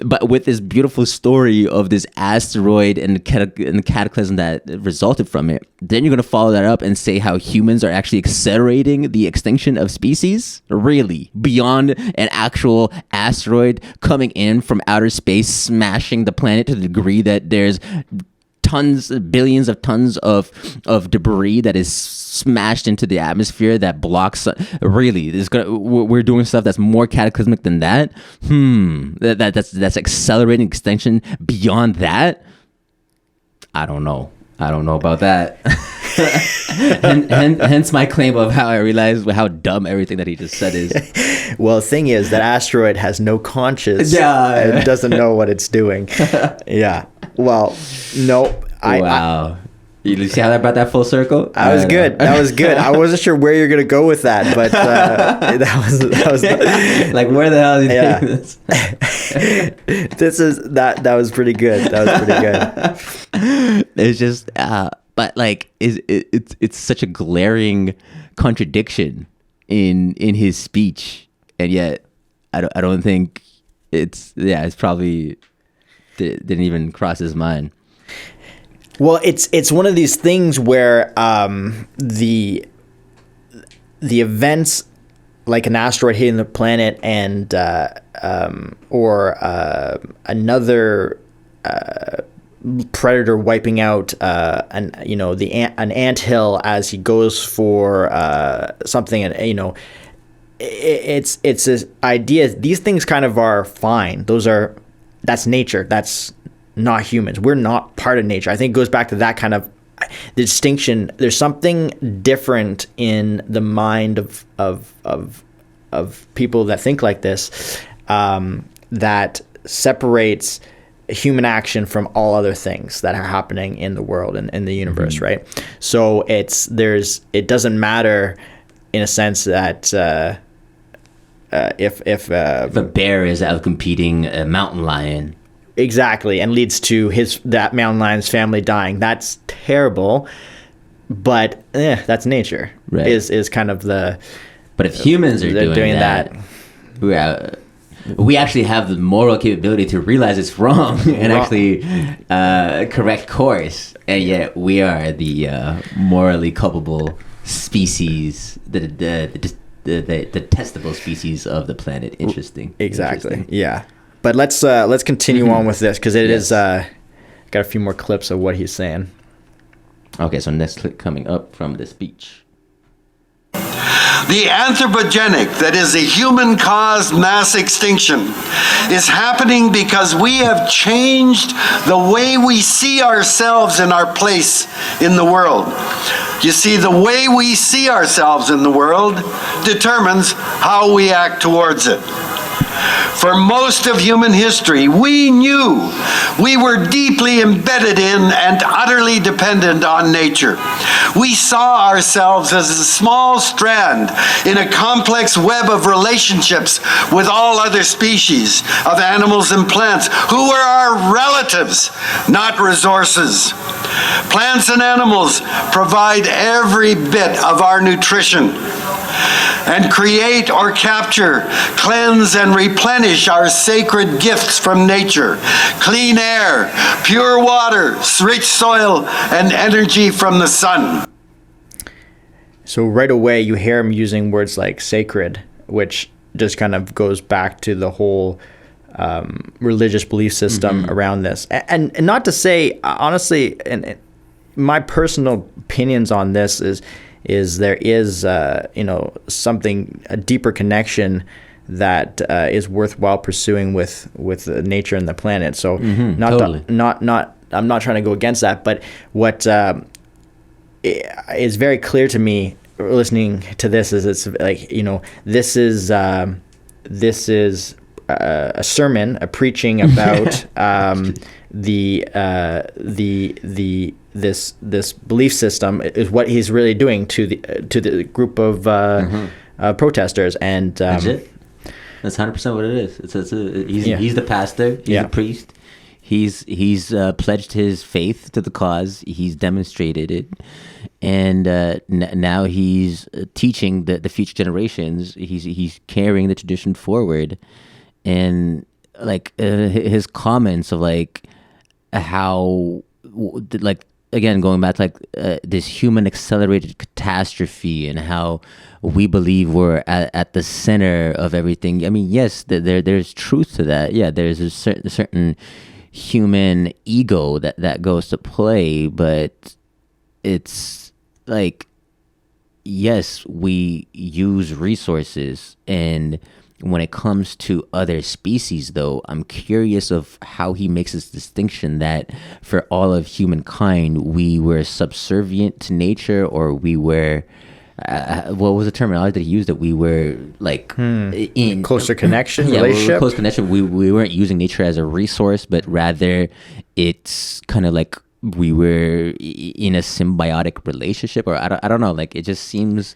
but with this beautiful story of this asteroid and the cataclysm that resulted from it. Then you're gonna follow that up and say how humans are actually accelerating the extinction of species? Really? Beyond an actual asteroid coming in from outer space, smashing the planet to the degree that there's billions of tons of debris that is smashed into the atmosphere that blocks. Really, we're doing stuff that's more cataclysmic than that. That's accelerating extinction beyond that. I don't know about that. Hence my claim of how I realized how dumb everything that he just said is. Well, the thing is that asteroid has no conscience. Yeah. It doesn't know what it's doing. Yeah. Well, no. Wow. You see how I brought that full circle? That was good. I wasn't sure where you're gonna go with that, but that was like, where the hell did you take this? That was pretty good. It's just but like it's such a glaring contradiction in his speech, and yet I don't think it's probably didn't even cross his mind. Well, it's one of these things where the events like an asteroid hitting the planet and or another predator wiping out an anthill as he goes for something, and it's this idea. These things kind of are fine. That's nature. That's not humans. We're not part of nature. I think it goes back to that kind of distinction. There's something different in the mind of people that think like this, that separates human action from all other things that are happening in the world and in the universe, mm-hmm. right? So it doesn't matter in a sense that if a bear is outcompeting a mountain lion. Exactly, and leads to that mountain lion's family dying. That's terrible, but that's nature. Right. Is kind of the. But if humans are doing that, we actually have the moral capability to realize it's wrong and actually correct course, and yet we are the morally culpable species, the detestable species of the planet. Interesting. Exactly. Interesting. Yeah. But let's continue on with this, because it is got a few more clips of what he's saying. Okay, so next clip coming up from the speech. The anthropogenic, that is a human-caused mass extinction, is happening because we have changed the way we see ourselves and our place in the world. You see, the way we see ourselves in the world determines how we act towards it. For most of human history, we knew we were deeply embedded in and utterly dependent on nature. We saw ourselves as a small strand in a complex web of relationships with all other species of animals and plants who were our relatives, not resources. Plants and animals provide every bit of our nutrition and create or capture, cleanse and replenish our sacred gifts from nature: clean air, pure water, rich soil, and energy from the sun. So right away you hear him using words like sacred, which just kind of goes back to the whole religious belief system around this. And not to say, honestly, and my personal opinions on this is there is something, a deeper connection that is worthwhile pursuing with nature and the planet. So I'm not trying to go against that, but what is very clear to me listening to this is it's like, this is a sermon, a preaching about this belief system is what he's really doing to the group of protesters, and that's it. That's 100% what it is. He's the pastor. He's the priest. He's pledged his faith to the cause. He's demonstrated it, and now he's teaching the future generations. He's carrying the tradition forward, and like his comments of like how like, again, going back to like this human accelerated catastrophe and how we believe we're at the center of everything. I mean, yes, there's truth to that. Yeah, there's a certain human ego that goes to play, but it's like, yes, we use resources, and when it comes to other species, though, I'm curious of how he makes this distinction that for all of humankind, we were subservient to nature, or we were, what was the terminology that he used, that we were like in closer connection, relationship? We were close connection. We weren't using nature as a resource, but rather it's kind of like we were in a symbiotic relationship, or I don't know. Like, it just seems,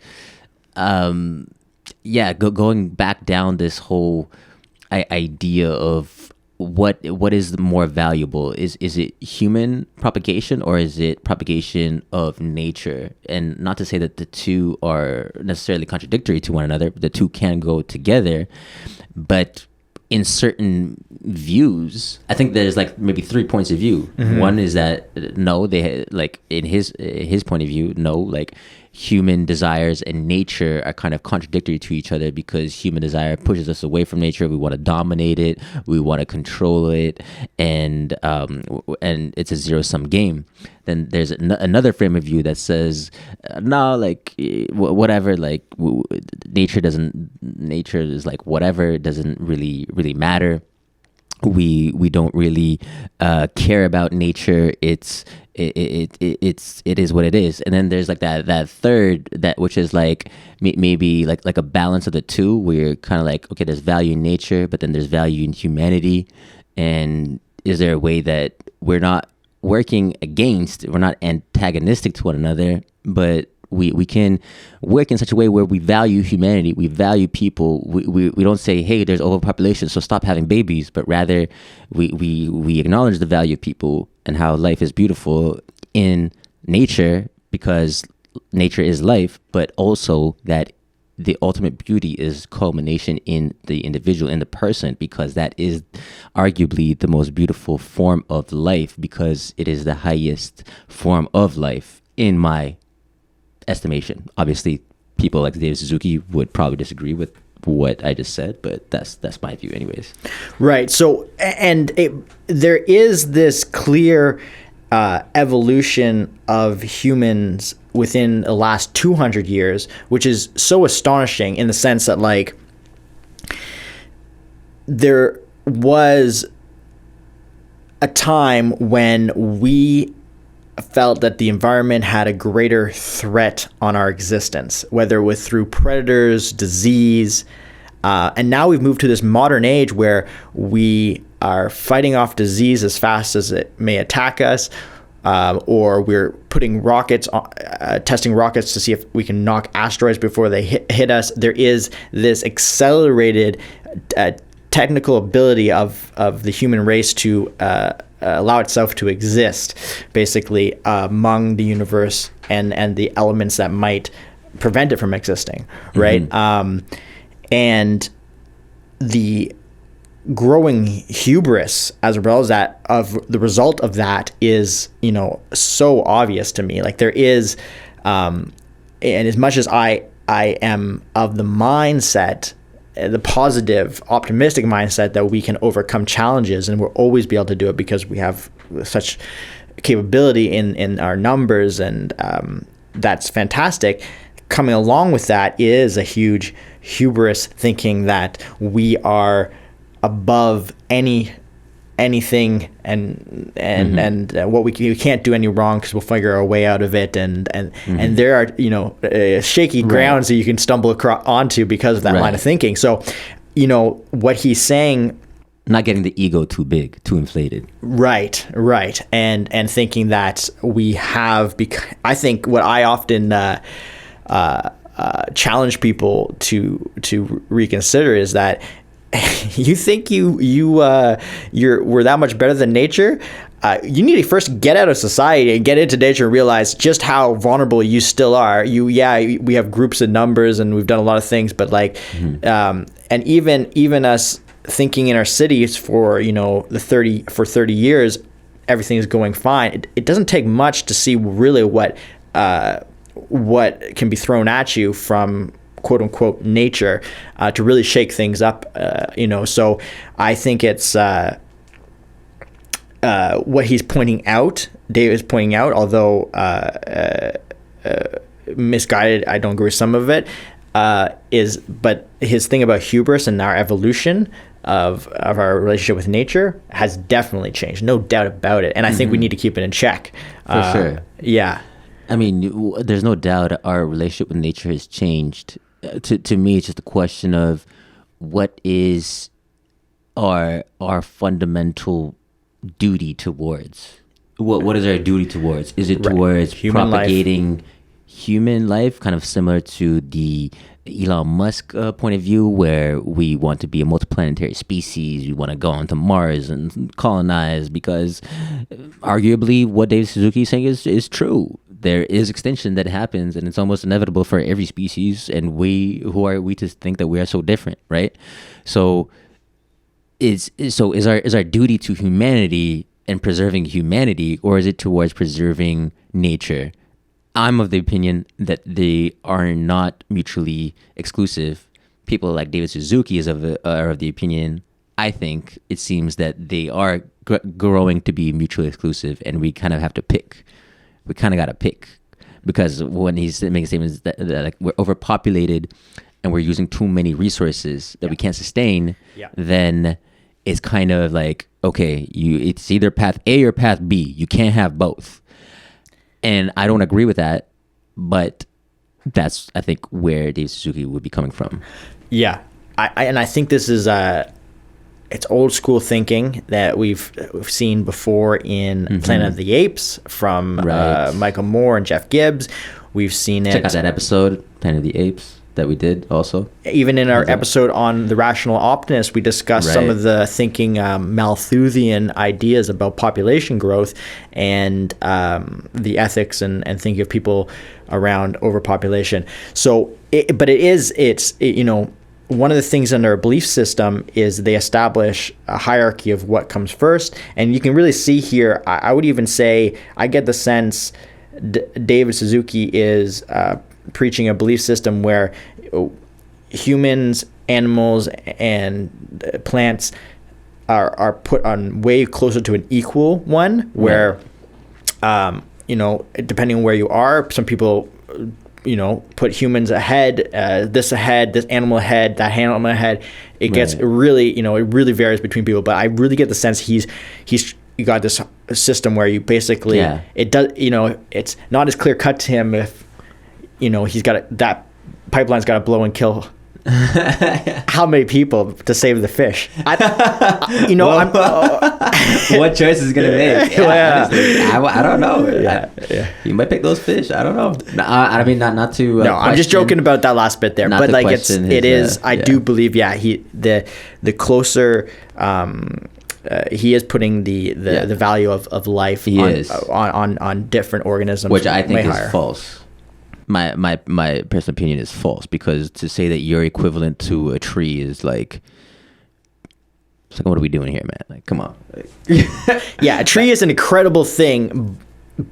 going back down this whole idea of what is more valuable. Is it human propagation, or is it propagation of nature? And not to say that the two are necessarily contradictory to one another. The two can go together, but in certain views, I think there's like maybe 3 points of view. One is that no, they like in his point of view, no, like human desires and nature are kind of contradictory to each other, because human desire pushes us away from nature. We want to dominate it, we want to control it, and it's a zero-sum game. Then there's another frame of view that says no, like whatever, like nature is like whatever, it doesn't really matter. We don't really care about nature. It is what it is. And then there's like that third, that which is like maybe like a balance of the two, where you're kind of like, okay, there's value in nature, but then there's value in humanity. And is there a way that we're not working against, we're not antagonistic to one another, but we can work in such a way where we value humanity, we value people. We don't say, hey, there's overpopulation, so stop having babies, but rather we acknowledge the value of people and how life is beautiful in nature, because nature is life, but also that the ultimate beauty is culmination in the individual, in the person, because that is arguably the most beautiful form of life, because it is the highest form of life in my estimation. Obviously, people like David Suzuki would probably disagree with what I just said, but that's my view anyways. Right. So, there is this clear evolution of humans within the last 200 years, which is so astonishing in the sense that, like, there was a time when we felt that the environment had a greater threat on our existence, whether it was through predators, disease, And now we've moved to this modern age where we are fighting off disease as fast as it may attack us, or we're putting rockets, testing rockets to see if we can knock asteroids before they hit us. There is this accelerated technical ability of the human race to allow itself to exist, basically, among the universe and the elements that might prevent it from existing, right? And the growing hubris as well as that of the result of that is, so obvious to me. Like there is, and as much as I am of the mindset, the positive, optimistic mindset that we can overcome challenges and we'll always be able to do it because we have such capability in our numbers, and that's fantastic. Coming along with that is a huge hubris, thinking that we are above anything and what we can't do any wrong because we'll figure our way out of it, and there are shaky grounds that you can stumble onto because of that line of thinking. So what he's saying, not getting the ego too big, too inflated. Right. And thinking that we have, I think what I often challenge people to reconsider is that you think we're that much better than nature. You need to first get out of society and get into nature and realize just how vulnerable you still are. We have groups and numbers and we've done a lot of things, but and even us thinking in our cities for 30 years, everything is going fine. It doesn't take much to see really what can be thrown at you from quote unquote nature to really shake things up. So I think it's what he's pointing out, Dave is pointing out, although misguided, I don't agree with some of it, but his thing about hubris and our evolution of our relationship with nature has definitely changed, no doubt about it. And I think we need to keep it in check. For sure. Yeah. I mean, there's no doubt our relationship with nature has changed. To me, it's just a question of what is our fundamental duty towards. What is our duty towards? Is it towards propagating human life, kind of similar to the Elon Musk point of view, where we want to be a multiplanetary species, we want to go onto Mars and colonize, because arguably what Dave Suzuki is saying is true. There is extinction that happens, and it's almost inevitable for every species, and who are we to think that we are so different, right? So is our duty to humanity and preserving humanity, or is it towards preserving nature? I'm of the opinion that they are not mutually exclusive. People like David Suzuki are of the opinion, I think it seems, that they are growing to be mutually exclusive, and we kind of have to pick. We kind of got to pick, because when he's making statements that like we're overpopulated and we're using too many resources that we can't sustain, then it's kind of like, okay, it's either path A or path B. You can't have both. And I don't agree with that, but that's, I think, where Dave Suzuki would be coming from. Yeah. I think this is it's old school thinking that we've seen before in Planet of the Apes from Michael Moore and Jeff Gibbs. We've seen it. Check out that episode, Planet of the Apes, that we did also. Even in our episode on the Rational Optimist, we discussed some of the thinking Malthusian ideas about population growth and the ethics and thinking of people around overpopulation. So, one of the things in their belief system is they establish a hierarchy of what comes first. And you can really see here, I would even say, I get the sense David Suzuki is preaching a belief system where humans, animals, and plants are put on way closer to an equal one, where, depending on where you are, some people put humans ahead, this animal ahead, that animal ahead. It gets really, it really varies between people. But I really get the sense he's got this system where you basically, it does, it's not as clear cut to him if, he's got that pipeline's got to blow and kill how many people to save the fish? What choice is gonna make? Yeah. Honestly, I don't know. Yeah. You might pick those fish. I don't know. I mean, not to. No, I'm just joking about that last bit there. Not But to like question it his, is. I do believe. Yeah, the closer. He is putting the value of life on different organisms, which I think way is higher. false. My personal opinion is false, because to say that you're equivalent to a tree is like, it's like, what are we doing here, man? Like, come on. Yeah, a tree is an incredible thing,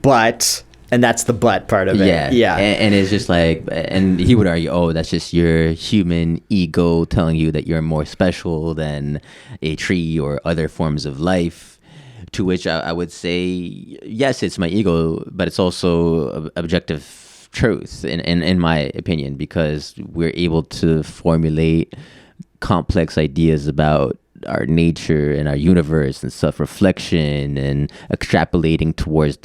but, and that's the but part of it. Yeah. And it's just like, and he would argue, oh, that's just your human ego telling you that you're more special than a tree or other forms of life. To which I would say, yes, it's my ego, but it's also objective truth in my opinion, because we're able to formulate complex ideas about our nature and our universe and self-reflection and extrapolating towards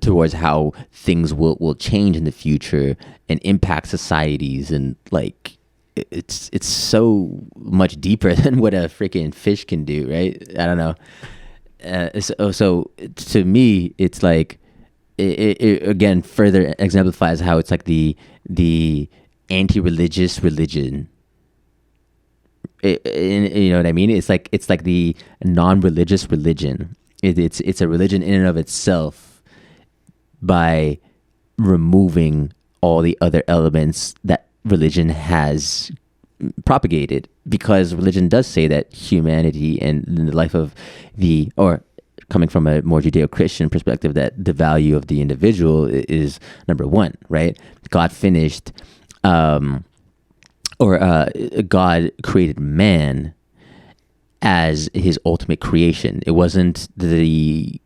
towards how things will change in the future and impact societies, and like it's so much deeper than what a freaking fish can do, right? I don't know. So to me, it's like it again further exemplifies how it's like the anti-religious religion. You know what I mean? It's like the non-religious religion. It's a religion in and of itself by removing all the other elements that religion has propagated, because religion does say that humanity and the life of or coming from a more Judeo-Christian perspective, that the value of the individual is number one, right? God finished, God created man as his ultimate creation. It wasn't the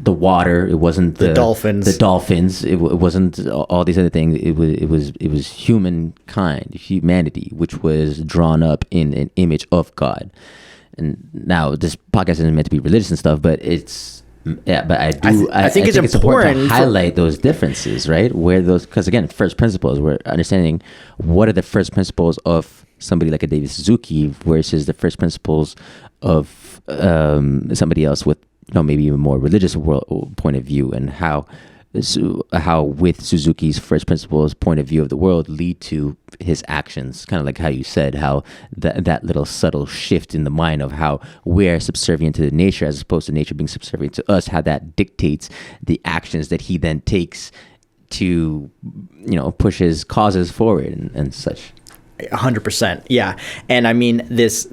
water. It wasn't the dolphins. The dolphins. It wasn't all these other things. It was humanity, which was drawn up in an image of God. And now this podcast isn't meant to be religious and stuff, but it's but I think it's important to highlight those differences, right? Where those, because again, first principles, we're understanding what are the first principles of somebody like a David Suzuki versus the first principles of somebody else with maybe even more religious point of view, and how with Suzuki's first principles point of view of the world lead to his actions, kind of like how you said, how that little subtle shift in the mind of how we're subservient to the nature as opposed to nature being subservient to us, how that dictates the actions that he then takes to push his causes forward and such. 100%. Yeah. And I mean, this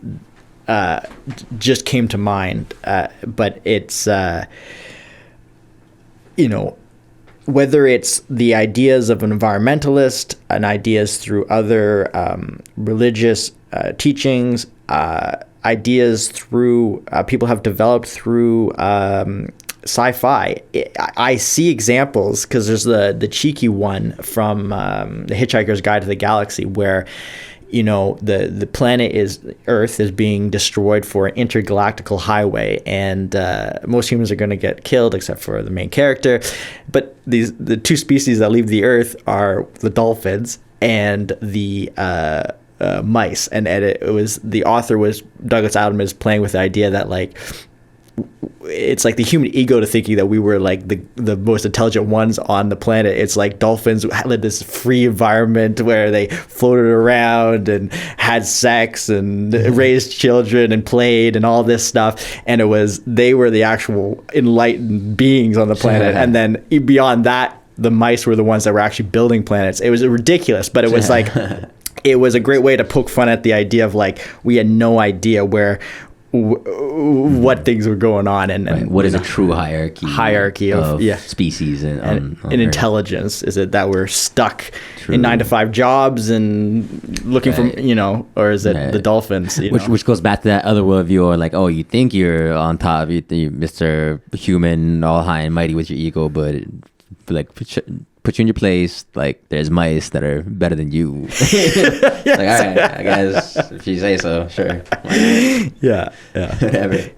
just came to mind, but it's whether it's the ideas of an environmentalist and ideas through other religious teachings, ideas through people have developed through sci-fi. I see examples, because there's the cheeky one from The Hitchhiker's Guide to the Galaxy, where the planet Earth is being destroyed for an intergalactical highway, and most humans are going to get killed except for the main character. But the two species that leave the Earth are the dolphins and the mice. And it was, the author was Douglas Adams, playing with the idea that like it's like the human ego to thinking that we were like the most intelligent ones on the planet. It's like dolphins had this free environment where they floated around and had sex and raised children and played and all this stuff. And they were the actual enlightened beings on the planet. And then beyond that, the mice were the ones that were actually building planets. It was ridiculous, but it was like, it was a great way to poke fun at the idea of like, we had no idea what things were going on, and what is a true hierarchy of species and intelligence? Is it that we're stuck in 9-to-5 jobs and looking for or is it the dolphins? Which goes back to that other worldview, or like, oh, you think you're on top, you Mr. Human, all high and mighty with your ego, but like put you in your place. Like, there's mice that are better than you. Like, all right, I guess if you say so, sure. Yeah. Whatever.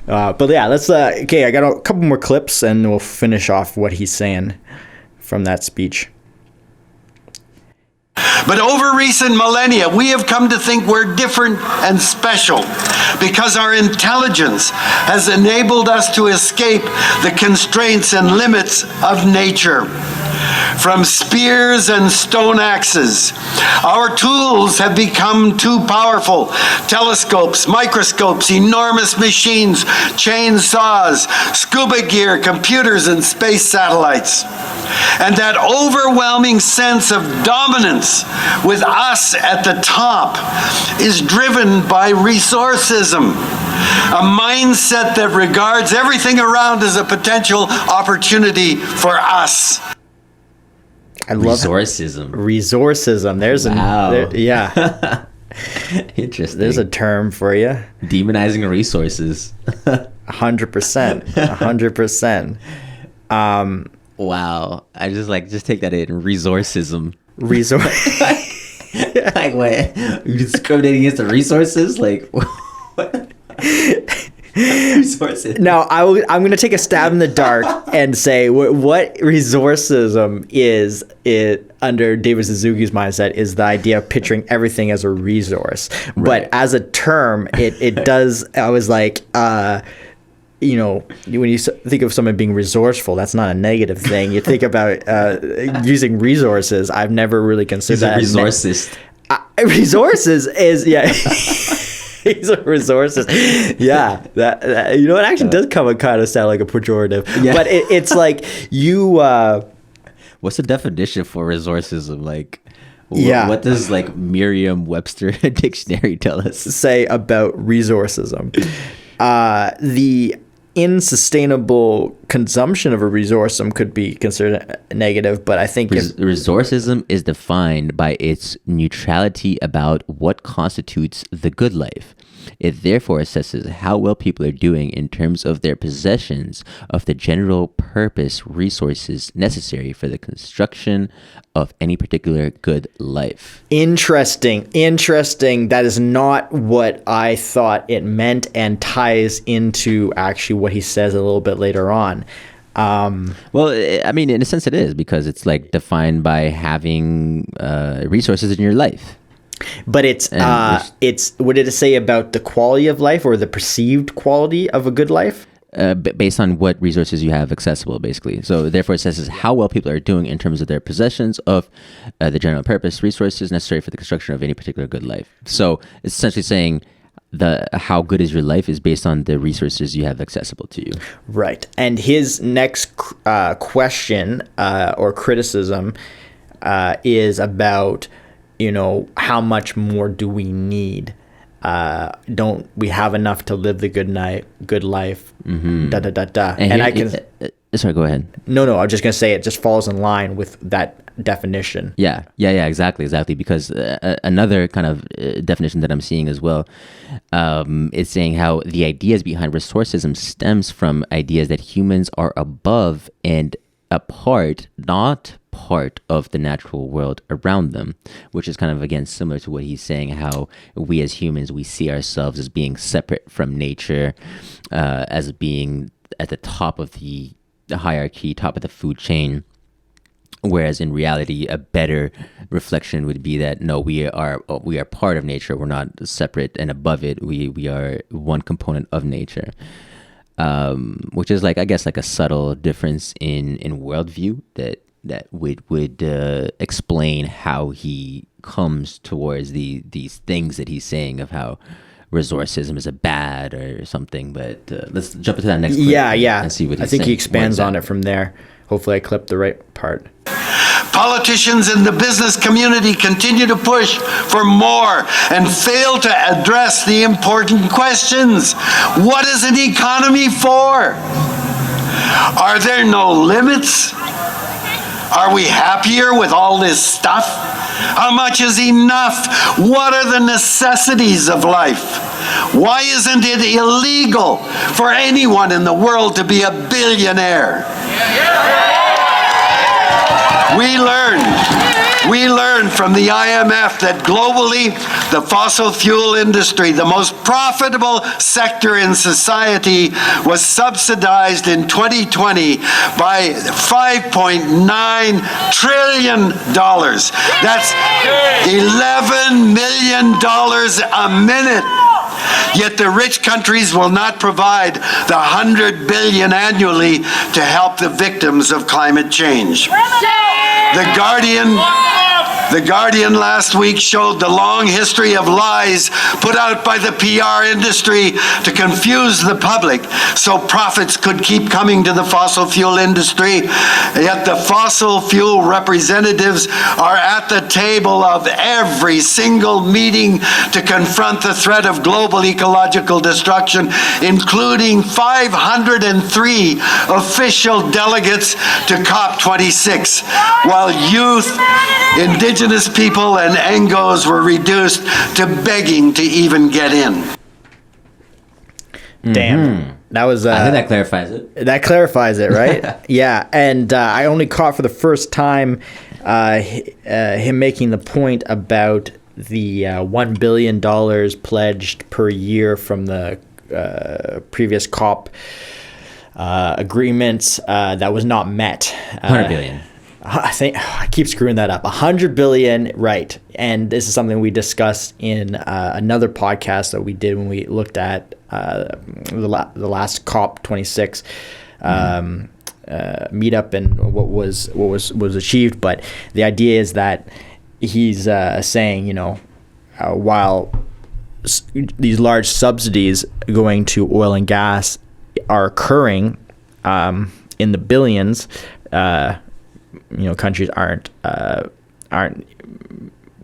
But yeah, let's. Okay, I got a couple more clips, and we'll finish off what he's saying from that speech. But over recent millennia, we have come to think we're different and special because our intelligence has enabled us to escape the constraints and limits of nature. From spears and stone axes, our tools have become too powerful. Telescopes, microscopes, enormous machines, chainsaws, scuba gear, computers, and space satellites. And that overwhelming sense of dominance with us at the top is driven by resourcism, a mindset that regards everything around as a potential opportunity for us. I love Resourcism. Resourcism. There's Wow. yeah. Interesting. There's a term for you. Demonizing resources. 100%. 100%. Wow. I just take that in. Resourcism. Resource. Like what? You discriminating against the resources? Like what? Resources. Now, I'm going to take a stab in the dark and say what resourcism is under David Suzuki's mindset is the idea of picturing everything as a resource. Right. But as a term, it does, I was like, when you think of someone being resourceful, that's not a negative thing. You think about using resources. I've never really considered that. Resources. Resources is, yeah. These are resources. Yeah, that it actually does come and kind of sound like a pejorative. Yeah. But it's like you. What's the definition for resourcism? Like, Yeah. What does like Merriam-Webster dictionary tell us? Say about resourcism? The insustainable consumption of a resource could be considered negative, but I think Resourcism is defined by its neutrality about what constitutes the good life. It therefore assesses how well people are doing in terms of their possessions of the general purpose resources necessary for the construction of any particular good life. Interesting. That is not what I thought it meant, and ties into actually what he says a little bit later on. Well, I mean, in a sense it is, because it's like defined by having resources in your life. But it's what did it say about the quality of life or the perceived quality of a good life? Based on what resources you have accessible, basically. So therefore it says how well people are doing in terms of their possessions of the general purpose resources necessary for the construction of any particular good life. So it's essentially saying how good is your life is based on the resources you have accessible to you. Right. And his next question or criticism is about, how much more do we need? Don't we have enough to live the good life? Mm-hmm. And I can. Sorry, go ahead. No, I was just gonna say it just falls in line with that definition. Yeah, exactly. Because another kind of definition that I'm seeing as well is saying how the ideas behind resourcism stems from ideas that humans are above and apart, not part of the natural world around them, which is kind of, again, similar to what he's saying, how we as humans, we see ourselves as being separate from nature, as being at the top of the hierarchy, top of the food chain. Whereas in reality, a better reflection would be that no, we are part of nature. We're not separate and above it. We are one component of nature, which is like, I guess, like a subtle difference in worldview that would explain how he comes towards these things that he's saying of how resourcism is a bad or something. But let's jump into that next clip. Yeah. And see what he's I think saying. he expands on it from there. Hopefully I clipped the right part. Politicians in the business community continue to push for more and fail to address the important questions. What is an economy for? Are there no limits? Are we happier with all this stuff? How much is enough? What are the necessities of life? Why isn't it illegal for anyone in the world to be a billionaire? We learned from the IMF that globally, the fossil fuel industry, the most profitable sector in society, was subsidized in 2020 by $5.9 trillion. That's $11 million a minute. Yet the rich countries will not provide the $100 billion annually to help the victims of climate change. The Guardian last week showed the long history of lies put out by the PR industry to confuse the public so profits could keep coming to the fossil fuel industry. Yet the fossil fuel representatives are at the table of every single meeting to confront the threat of global ecological destruction, including 503 official delegates to COP26, while youth, Indigenous people, and Angos were reduced to begging to even get in. Damn. That was... I think that clarifies it. That clarifies it, right? Yeah, and I only caught for the first time him making the point about the $1 billion pledged per year from the previous COP agreements that was not met. 100 billion. I keep screwing that up. 100 billion, right? And this is something we discussed in another podcast that we did when we looked at the last COP26 meetup and what was achieved. But the idea is that he's saying, while these large subsidies going to oil and gas are occurring in the billions, countries aren't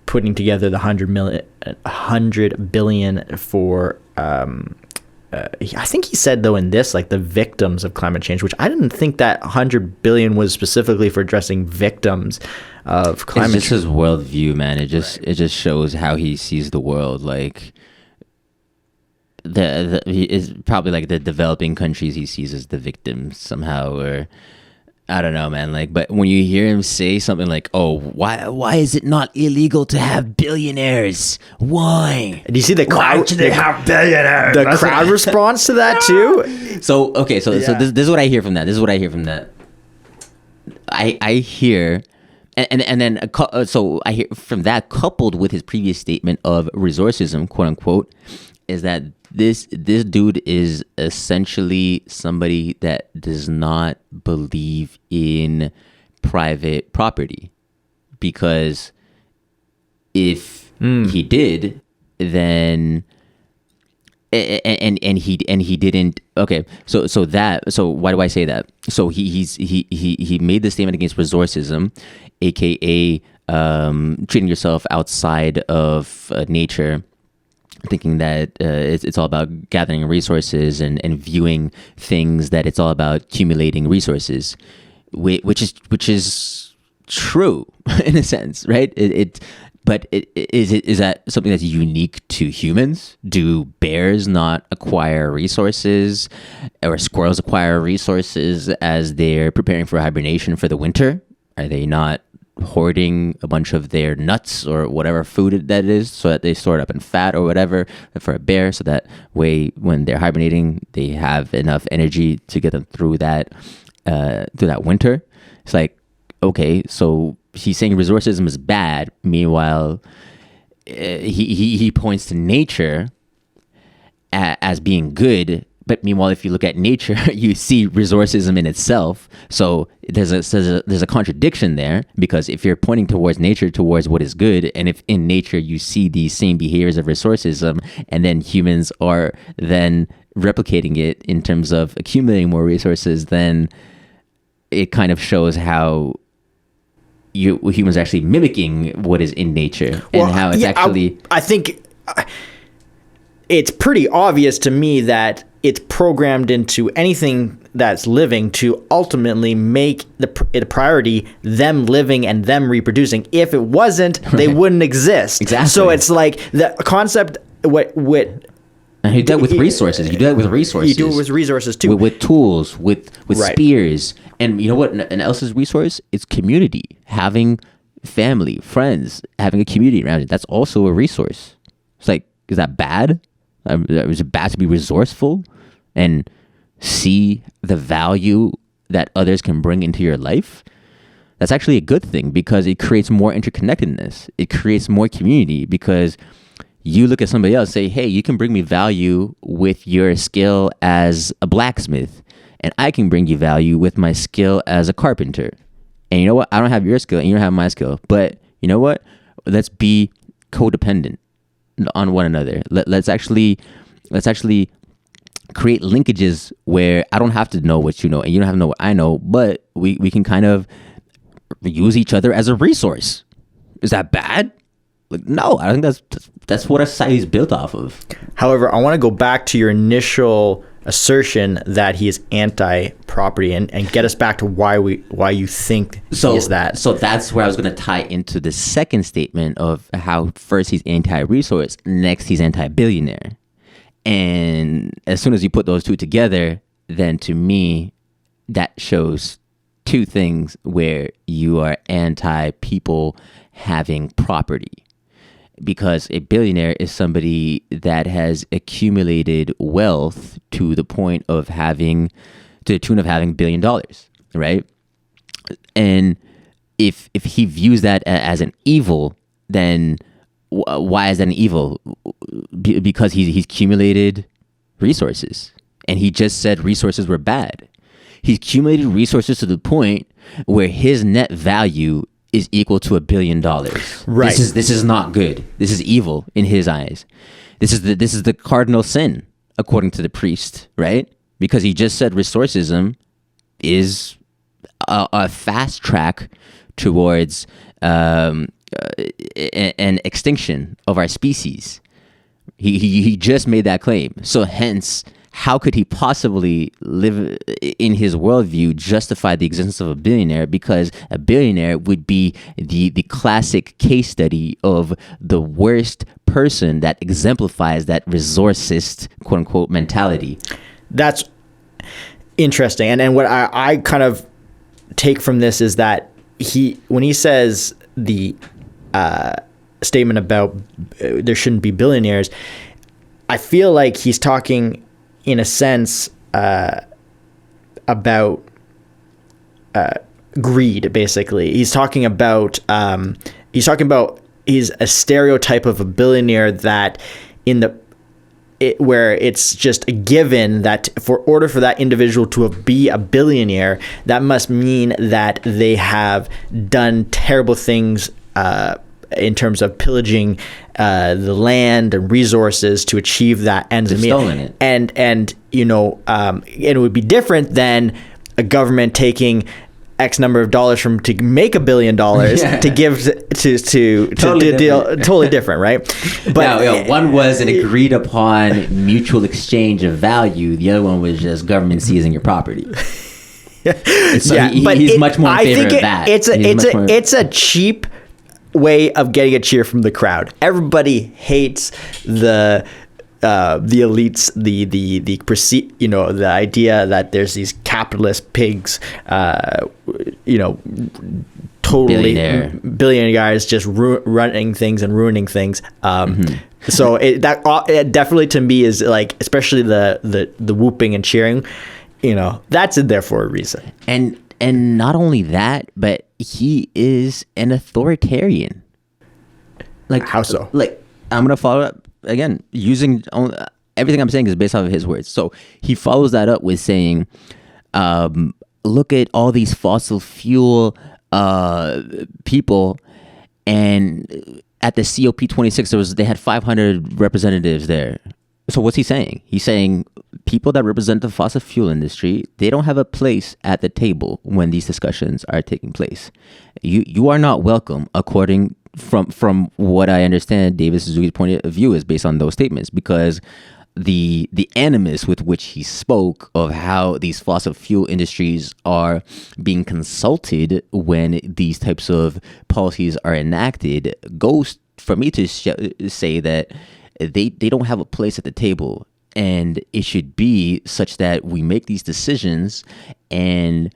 putting together the 100 billion for I think he said though in this, like, the victims of climate change, which I didn't think that 100 billion was specifically for addressing victims of climate change. It's just his worldview, man. It just shows how he sees the world. Like, he is probably like the developing countries he sees as the victims somehow, or I don't know, man. Like, but when you hear him say something like, "Oh, why is it not illegal to have billionaires? Why? Do you see the crowd? Why should they have billionaires?" The crowd response to that too. So this is what I hear from that. I hear, and then so I hear from that, coupled with his previous statement of resourcism, quote unquote, is that this dude is essentially somebody that does not believe in private property, because if he did, then and he didn't. Okay, so why do I say that? So he made the statement against resourcism, aka treating yourself outside of nature, thinking that it's all about gathering resources and viewing things that it's all about accumulating resources, which is true in a sense, right? But is that something that's unique to humans? Do bears not acquire resources, or squirrels acquire resources as they're preparing for hibernation for the winter? Are they not hoarding a bunch of their nuts or whatever food that is, so that they store it up in fat or whatever for a bear, so that way when they're hibernating they have enough energy to get them through that winter? It's like, okay, so he's saying resourcism is bad, meanwhile he points to nature as being good. But meanwhile, if you look at nature, you see resourcism in itself. So there's a contradiction there, because if you're pointing towards nature, towards what is good, and if in nature you see these same behaviors of resourcism, and then humans are then replicating it in terms of accumulating more resources, then it kind of shows how humans are actually mimicking what is in nature, and how it's actually... I think it's pretty obvious to me that it's programmed into anything that's living to ultimately make it a priority, them living and them reproducing. If it wasn't, they wouldn't exist. Exactly. So it's like the concept, what And you do that with resources. You do that with resources. You do it with resources too. With tools, with Right. spears. And you know what? An else's resource? It's community. Having family, friends, having a community around it. That's also a resource. It's like, is that bad? Is it bad to be resourceful and see the value that others can bring into your life? That's actually a good thing because it creates more interconnectedness. It creates more community because you look at somebody else, say, hey, you can bring me value with your skill as a blacksmith, and I can bring you value with my skill as a carpenter. And you know what? I don't have your skill and you don't have my skill. But you know what? Let's be codependent on one another. Let's actually create linkages where I don't have to know what you know and you don't have to know what I know, but we can kind of use each other as a resource. Is that bad? Like, no, I think that's what our society is built off of. However, I want to go back to your initial assertion that he is anti-property and get us back to why you think he is that. So that's where I was going to tie into the second statement of how first he's anti-resource, next he's anti-billionaire. And as soon as you put those two together, then to me, that shows two things where you are anti-people having property. Because a billionaire is somebody that has accumulated wealth to the point of to the tune of having $1 billion, right? And if he views that as an evil, then why is that an evil? Because he's accumulated resources, and he just said resources were bad. He's accumulated resources to the point where his net value is equal to $1 billion. Right. This is not good. This is evil in his eyes. This is the cardinal sin, according to the priest, right? Because he just said resourcism is a fast track towards an extinction of our species. He just made that claim. So hence, how could he possibly live in his worldview justify the existence of a billionaire? Because a billionaire would be the classic case study of the worst person that exemplifies that resourcist, quote unquote, mentality. That's interesting. And what I kind of take from this is that when he says the statement about there shouldn't be billionaires, I feel like he's talking in a sense about greed. Basically, he's talking about he's a stereotype of a billionaire that where it's just a given that order for that individual to be a billionaire, that must mean that they have done terrible things in terms of pillaging the land and resources to achieve that ends meet. Stolen it. And you know, and it would be different than a government taking X number of dollars to make $1 billion to give to totally different, right? But one was an agreed upon mutual exchange of value. The other one was just government seizing your property. So he's much more in favor of that. It's a cheap way of getting a cheer from the crowd. Everybody hates the elites, the idea that there's these capitalist pigs, totally billionaire guys just running things and ruining things. So it definitely to me is like, especially the whooping and cheering, that's in there for a reason. And not only that, but he is an authoritarian. Like, how so? Like, I'm gonna follow up again using everything I'm saying is based off of his words. So he follows that up with saying, "Look at all these fossil fuel people, and at the COP26 they had 500 representatives there." So what's he saying? He's saying people that represent the fossil fuel industry, they don't have a place at the table when these discussions are taking place. You are not welcome, according from what I understand. David Suzuki's point of view is based on those statements, because the animus with which he spoke of how these fossil fuel industries are being consulted when these types of policies are enacted goes for me to say that they don't have a place at the table. and it should be such that we make these decisions and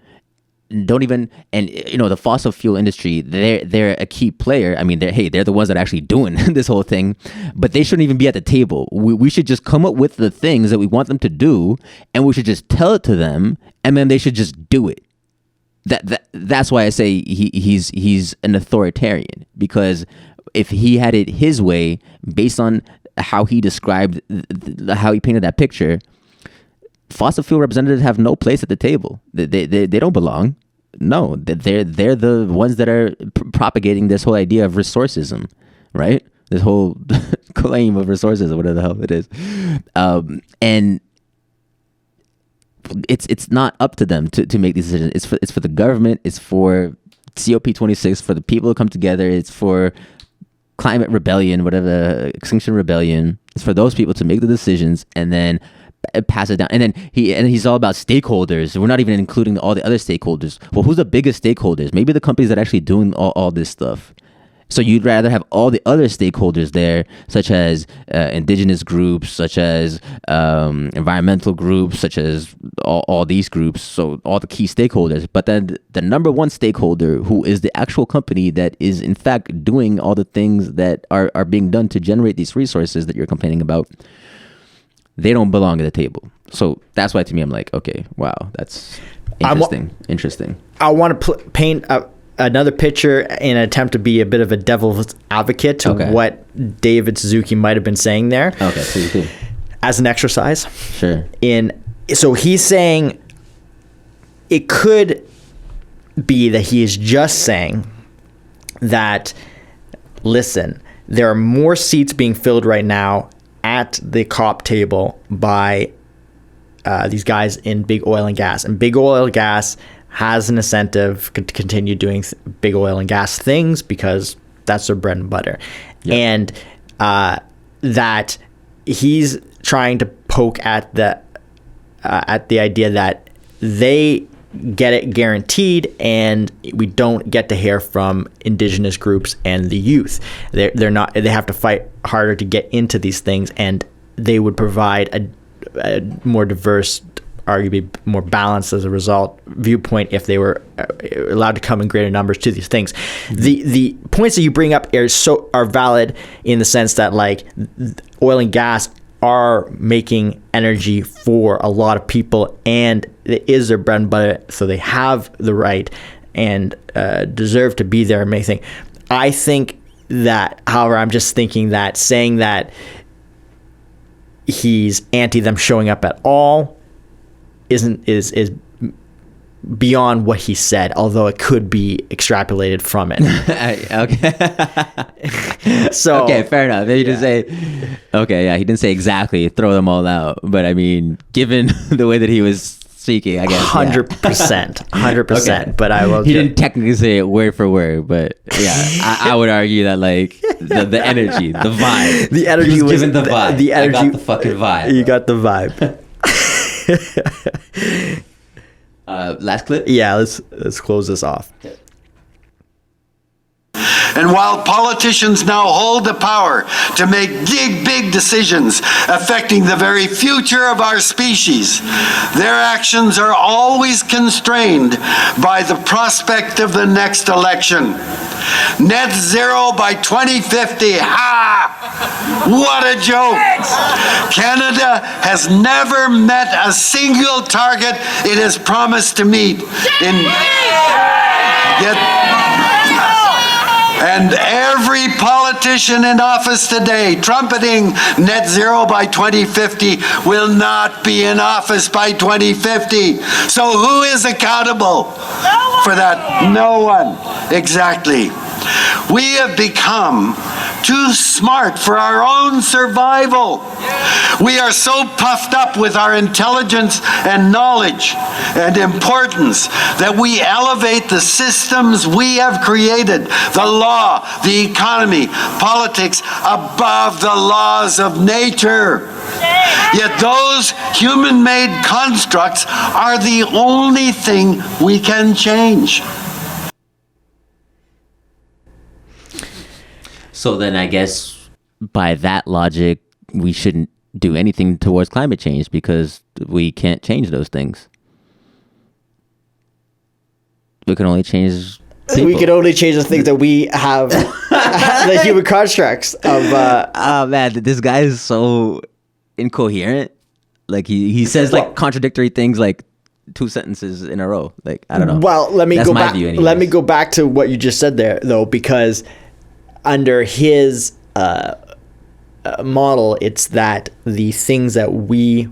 don't even, and the fossil fuel industry, they're a key player. I mean, they're the ones that are actually doing this whole thing, but they shouldn't even be at the table. We should just come up with the things that we want them to do, and we should just tell it to them, and then they should just do it. That's why I say he's an authoritarian, because if he had it his way, based on how he described, how he painted that picture, fossil fuel representatives have no place at the table. They don't belong. No, they're the ones that are propagating this whole idea of resourcism, right? This whole claim of resources, or whatever the hell it is, and it's not up to them to make these decisions. It's for the government. It's for COP26, for the people to come together. It's for climate rebellion, whatever, Extinction Rebellion. It's for those people to make the decisions and then pass it down. And then he's all about stakeholders. We're not even including all the other stakeholders. Well, who's the biggest stakeholders? Maybe the companies that are actually doing all this stuff. So you'd rather have all the other stakeholders there, such as indigenous groups, such as environmental groups, such as all these groups. So all the key stakeholders. But then the number one stakeholder, who is the actual company that is in fact doing all the things that are being done to generate these resources that you're complaining about, they don't belong at the table. So that's why, to me, I'm like, okay, wow, that's interesting. I want to paint another picture in an attempt to be a bit of a devil's advocate to what David Suzuki might have been saying there. Okay, please. As an exercise. Sure. So he's saying it could be that he is just saying that, listen, there are more seats being filled right now at the COP table by these guys in big oil and gas. And big oil and gas has an incentive to continue doing big oil and gas things because that's their bread and butter. Yep. And that he's trying to poke at the idea that they get it guaranteed and we don't get to hear from indigenous groups and the youth. They're not, they have to fight harder to get into these things, and they would provide a more diverse, arguably more balanced as a result viewpoint if they were allowed to come in greater numbers to these things. Mm-hmm. The points that you bring up are valid in the sense that, like, oil and gas are making energy for a lot of people, and it is their bread and butter, so they have the right and deserve to be there and make things. I think that, however, I'm just thinking that saying that he's anti them showing up at all is beyond what he said, although it could be extrapolated from it. Okay. So okay, fair enough. He didn't say, he didn't say exactly throw them all out, but I mean, given the way that he was speaking, I guess 100%. Okay. But I will. He didn't technically say it word for word, but yeah, I would argue that, like, the energy, the vibe, the energy he was given the vibe. The energy, I got the fucking vibe. You got the vibe. Last clip? Yeah, let's close this off. And while politicians now hold the power to make big decisions affecting the very future of our species, their actions are always constrained by the prospect of the next election. Net zero by 2050. Ha! What a joke! Canada has never met a single target it has promised to meet. And every politician in office today trumpeting net zero by 2050 will not be in office by 2050. So who is accountable for that? No one. Exactly. We have become too smart for our own survival. We are so puffed up with our intelligence and knowledge and importance that we elevate the systems we have created, the law, the economy, politics, above the laws of nature. Yet those human-made constructs are the only thing we can change. So then I guess by that logic, we shouldn't do anything towards climate change because we can't change those things. We can only change people. We can only change the things that we have, the human constructs of. Oh man, this guy is so incoherent. Like he says like contradictory things like 2 sentences in a row. Like I don't know. Well, let me That's go my back. view Let me go back to what you just said there, though, because under his model, it's that the things that we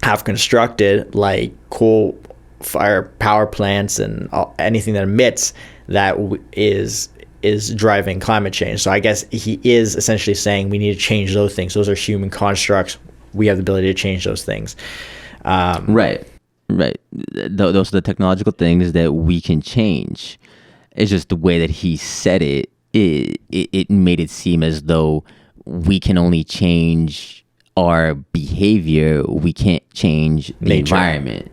have constructed, like coal fire power plants and anything that emits, that is driving climate change. So I guess he is essentially saying we need to change those things. Those are human constructs. We have the ability to change those things. Right. Those are the technological things that we can change. It's just the way that he said it. It made it seem as though we can only change our behavior. We can't change the environment.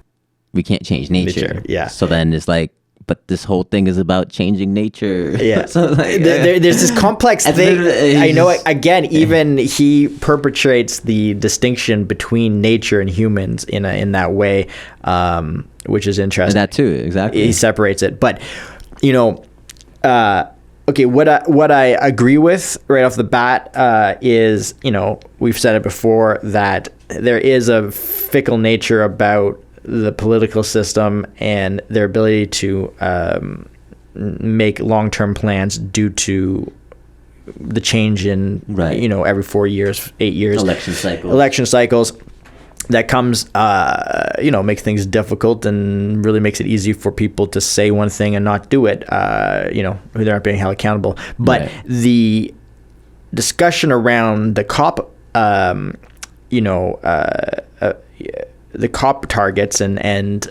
We can't change nature. Yeah. So then it's like, but this whole thing is about changing nature. Yeah. So like, there's this complex thing. I know, again, even he perpetrates the distinction between nature and humans in that way, which is interesting. that too, exactly. He separates it. But, okay, what I agree with right off the bat is, we've said it before, that there is a fickle nature about the political system and their ability to make long-term plans due to the change in, every 4 years, 8 years. Election cycles. That comes, makes things difficult and really makes it easy for people to say one thing and not do it, who they aren't being held accountable. But the discussion around the COP, the COP targets and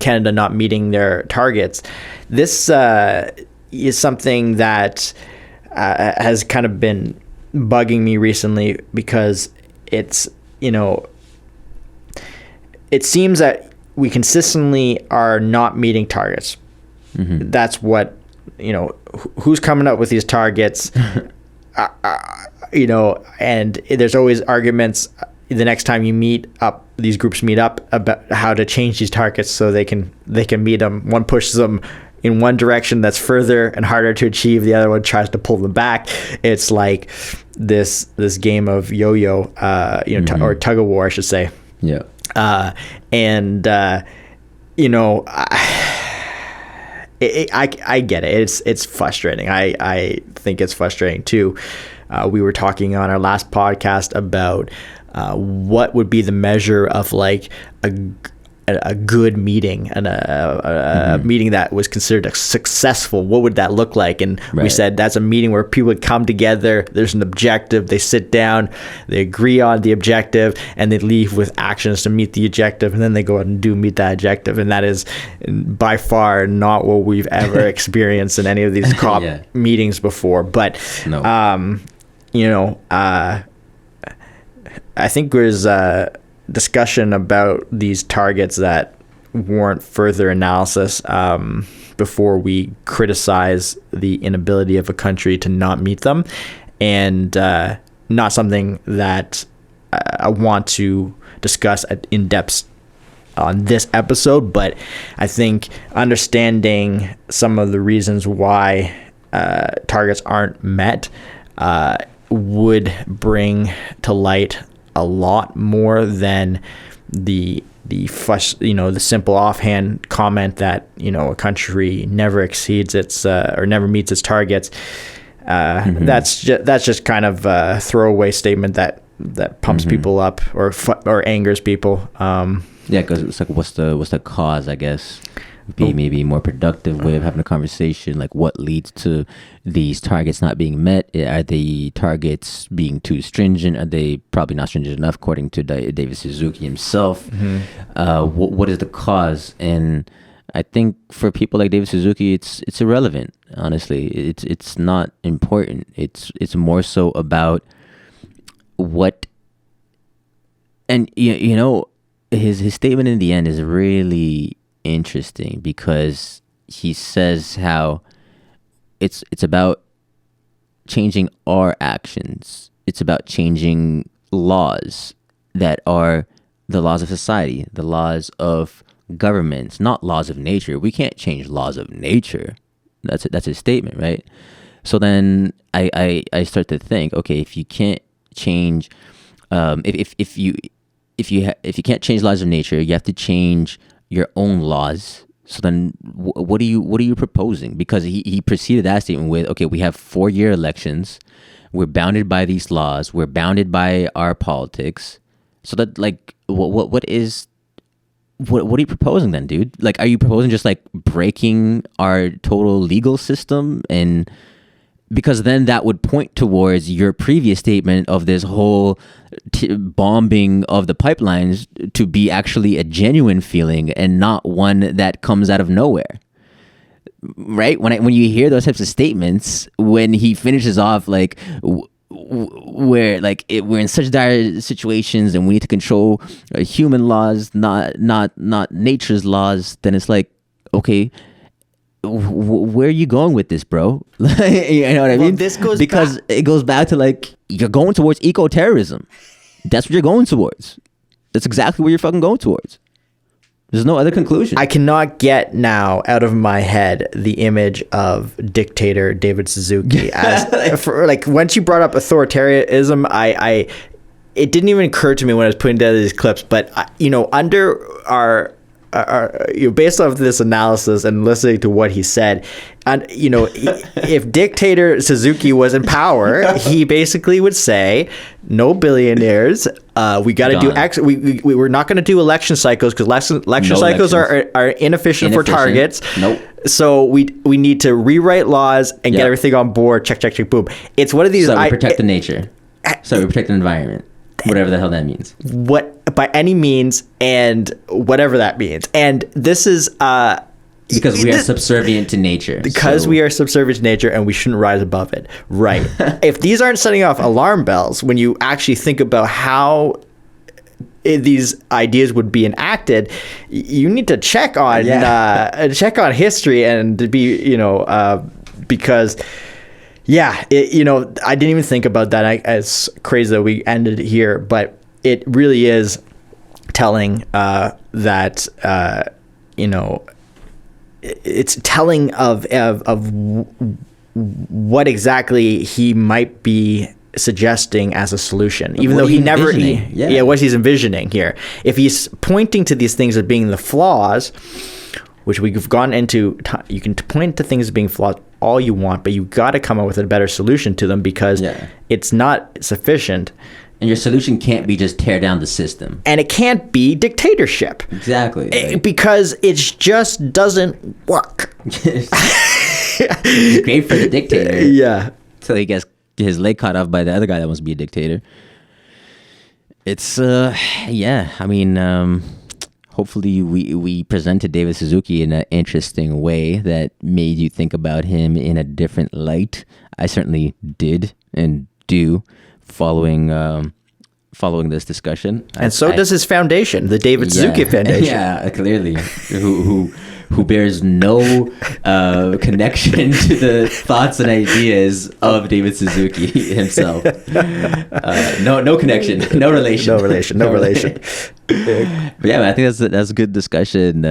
Canada not meeting their targets, this is something that has kind of been bugging me recently, because it's, it seems that we consistently are not meeting targets. Mm-hmm. That's what, who's coming up with these targets, and there's always arguments the next time these groups meet up about how to change these targets so they can meet them. One pushes them in one direction that's further and harder to achieve. The other one tries to pull them back. It's like this game of yo-yo, or tug of war, I should say. Yeah. I get it. It's frustrating. I think it's frustrating too. We were talking on our last podcast about what would be the measure of like a good meeting and a meeting that was considered a successful. What would that look like? And we said that's a meeting where people would come together. There's an objective. They sit down, they agree on the objective, and they leave with actions to meet the objective. And then they go out and meet that objective. And that is by far not what we've ever experienced in any of these COP meetings before. But, I think there's a discussion about these targets that warrant further analysis before we criticize the inability of a country to not meet them, and not something that I want to discuss in depth on this episode. But I think understanding some of the reasons why targets aren't met would bring to light a lot more than the simple offhand comment that a country never exceeds its or never meets its targets. That's just kind of a throwaway statement that pumps people up or angers people. Because it's like, what's the cause? I guess be maybe a more productive way of having a conversation. Like, what leads to these targets not being met? Are the targets being too stringent? Are they probably not stringent enough, according to David Suzuki himself? What is the cause? And I think for people like David Suzuki, it's irrelevant. Honestly, it's not important. It's more so about what, and his statement in the end is really interesting, because he says how it's about changing our actions. It's about changing laws that are the laws of society, the laws of governments, not laws of nature. We can't change laws of nature. That's a statement, right? So then I start to think, okay, if you can't change, if you can't change laws of nature, you have to change your own laws. So then what are you proposing? Because he preceded that statement with, okay, we have 4-year elections. We're bounded by these laws. We're bounded by our politics. So that, like, what are you proposing then, dude? Like, are you proposing just like breaking our total legal system? And because then that would point towards your previous statement of this whole bombing of the pipelines to be actually a genuine feeling and not one that comes out of nowhere. Right? When you hear those types of statements, when he finishes off like we're in such dire situations and we need to control human laws, not nature's laws, then it's like, okay, where are you going with this, bro? You know what I mean? This goes because it goes back to like, you're going towards eco-terrorism. That's what you're going towards. That's exactly what you're fucking going towards. There's no other conclusion. I cannot get now out of my head the image of dictator David Suzuki as once you brought up authoritarianism, it didn't even occur to me when I was putting together these clips, but under our based off this analysis and listening to what he said, and if dictator Suzuki was in power, he basically would say, no billionaires, we got to do we're not going to do election cycles because election cycles are inefficient for targets. Nope. So we need to rewrite laws and get everything on board. Check, boom. It's one of these. So we protect the nature. So we protect the environment. Whatever the hell that means. What, by any means, and whatever that means. And this is because we are subservient to nature. Because we are subservient to nature and we shouldn't rise above it. Right. If these aren't setting off alarm bells when you actually think about how these ideas would be enacted, you need to check on history and to be, because I didn't even think about that. It's crazy that we ended here, but it really is telling that it's telling of what exactly he might be suggesting as a solution, even though he never what he's envisioning here. If he's pointing to these things as being the flaws, which we've gone into, you can point to things as being flawed all you want, but you got to come up with a better solution to them because it's not sufficient. And your solution can't be just tear down the system. And it can't be dictatorship. Exactly. Because it just doesn't work. It's great for the dictator. Yeah. Until he gets his leg cut off by the other guy that wants to be a dictator. It's, hopefully we presented David Suzuki in an interesting way that made you think about him in a different light. I certainly did and do following this discussion. And so does his foundation, the David Suzuki Foundation. Yeah, clearly. Who bears no connection to the thoughts and ideas of David Suzuki himself. No connection, no relation. No relation. But yeah, man, I think that's a good discussion.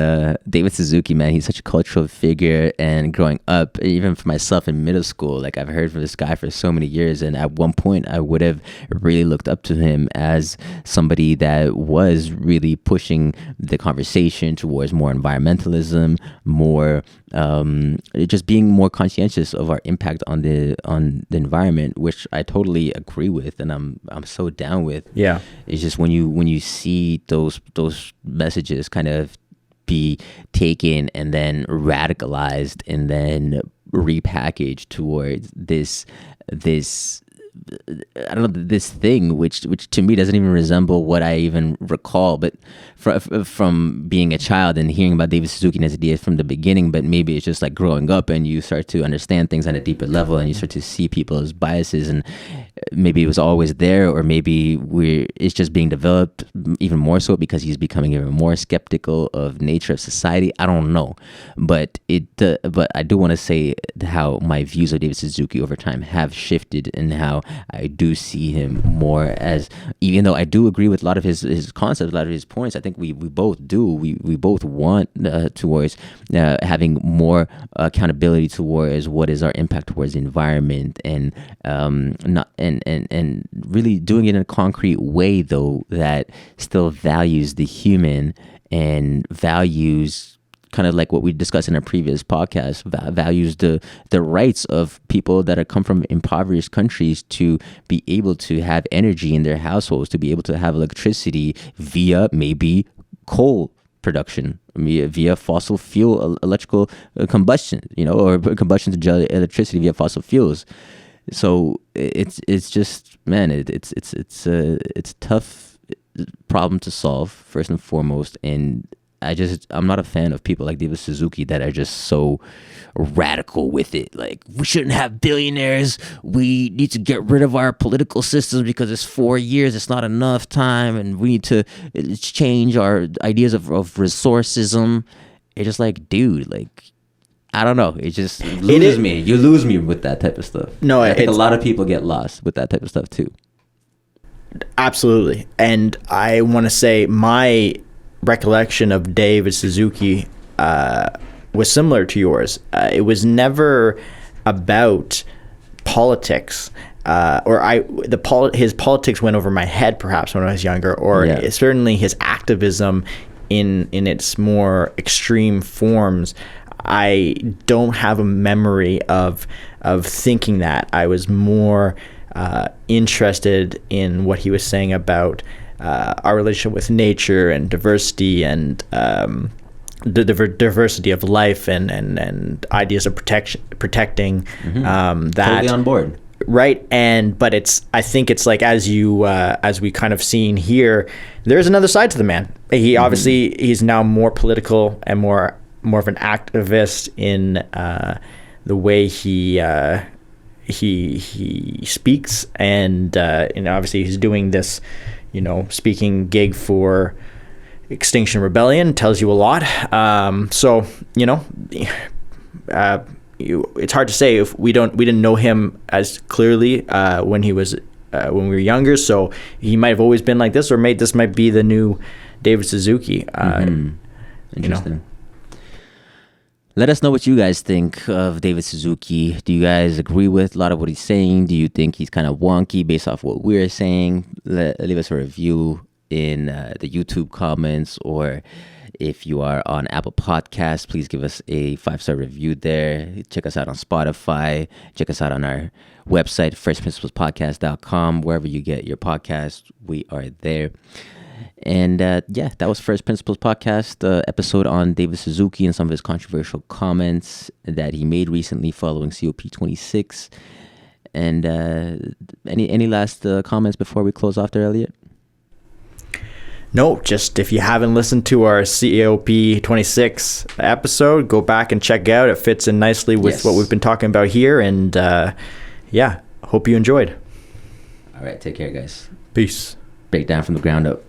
David Suzuki, man, he's such a cultural figure, and growing up, even for myself in middle school, like I've heard from this guy for so many years, and at one point I would have really looked up to him as somebody that was really pushing the conversation towards more environmentalism, more just being more conscientious of our impact on the environment, which I totally agree with, and I'm so down with. Yeah, it's just when you see those messages kind of be taken and then radicalized and then repackaged towards this I don't know, this thing which to me doesn't even resemble what I even recall, but from being a child and hearing about David Suzuki and his ideas from the beginning. But maybe it's just like growing up and you start to understand things on a deeper level and you start to see people's biases, and maybe it was always there, or maybe it's just being developed even more so because he's becoming even more skeptical of nature, of society. I don't know, but I do want to say how my views of David Suzuki over time have shifted, and how I do see him more as, even though I do agree with a lot of his concepts, a lot of his points, I think we both do. We both want towards having more accountability towards what is our impact towards the environment, and not and really doing it in a concrete way, though, that still values the human and values, kind of like what we discussed in our previous podcast, values the rights of people that come from impoverished countries to be able to have energy in their households, to be able to have electricity via maybe coal production, via fossil fuel electrical combustion, or combustion to generate electricity via fossil fuels. So it's just, man, it's a tough problem to solve, first and foremost. And I'm not a fan of people like David Suzuki that are just so radical with it. Like, we shouldn't have billionaires. We need to get rid of our political systems because it's 4 years. It's not enough time. And we need to change our ideas of resourcism. It's just like, dude, like, I don't know. It just loses me. You lose me with that type of stuff. No, I think a lot of people get lost with that type of stuff too. Absolutely. And I want to say my recollection of David Suzuki was similar to yours. It was never about politics, his politics went over my head perhaps when I was younger, or certainly his activism in its more extreme forms. I don't have a memory of thinking that. I was more interested in what he was saying about our relationship with nature and diversity, and the diversity of life, and ideas of protecting that. Totally on board. Right. But I think it's like, as we kind of seen here, there's another side to the man. He obviously, he's now more political and more of an activist in the way he speaks, and obviously he's doing this, speaking gig for Extinction Rebellion, tells you a lot. So it's hard to say if we didn't know him as clearly when we were younger. So he might have always been like this, or this might be the new David Suzuki. Interesting. Let us know what you guys think of David Suzuki. Do you guys agree with a lot of what he's saying? Do you think he's kind of wonky based off what we're saying? Leave us a review in the YouTube comments, or if you are on Apple Podcasts, please give us a 5-star review there. Check us out on Spotify. Check us out on our website, firstprinciplespodcast.com. Wherever you get your podcast, we are there. And that was First Principles Podcast, episode on David Suzuki and some of his controversial comments that he made recently following COP26. And any last comments before we close off there, Elliot? No, just if you haven't listened to our COP26 episode, go back and check it out. It fits in nicely with what we've been talking about here. And hope you enjoyed. All right, take care, guys. Peace. Break down from the ground up.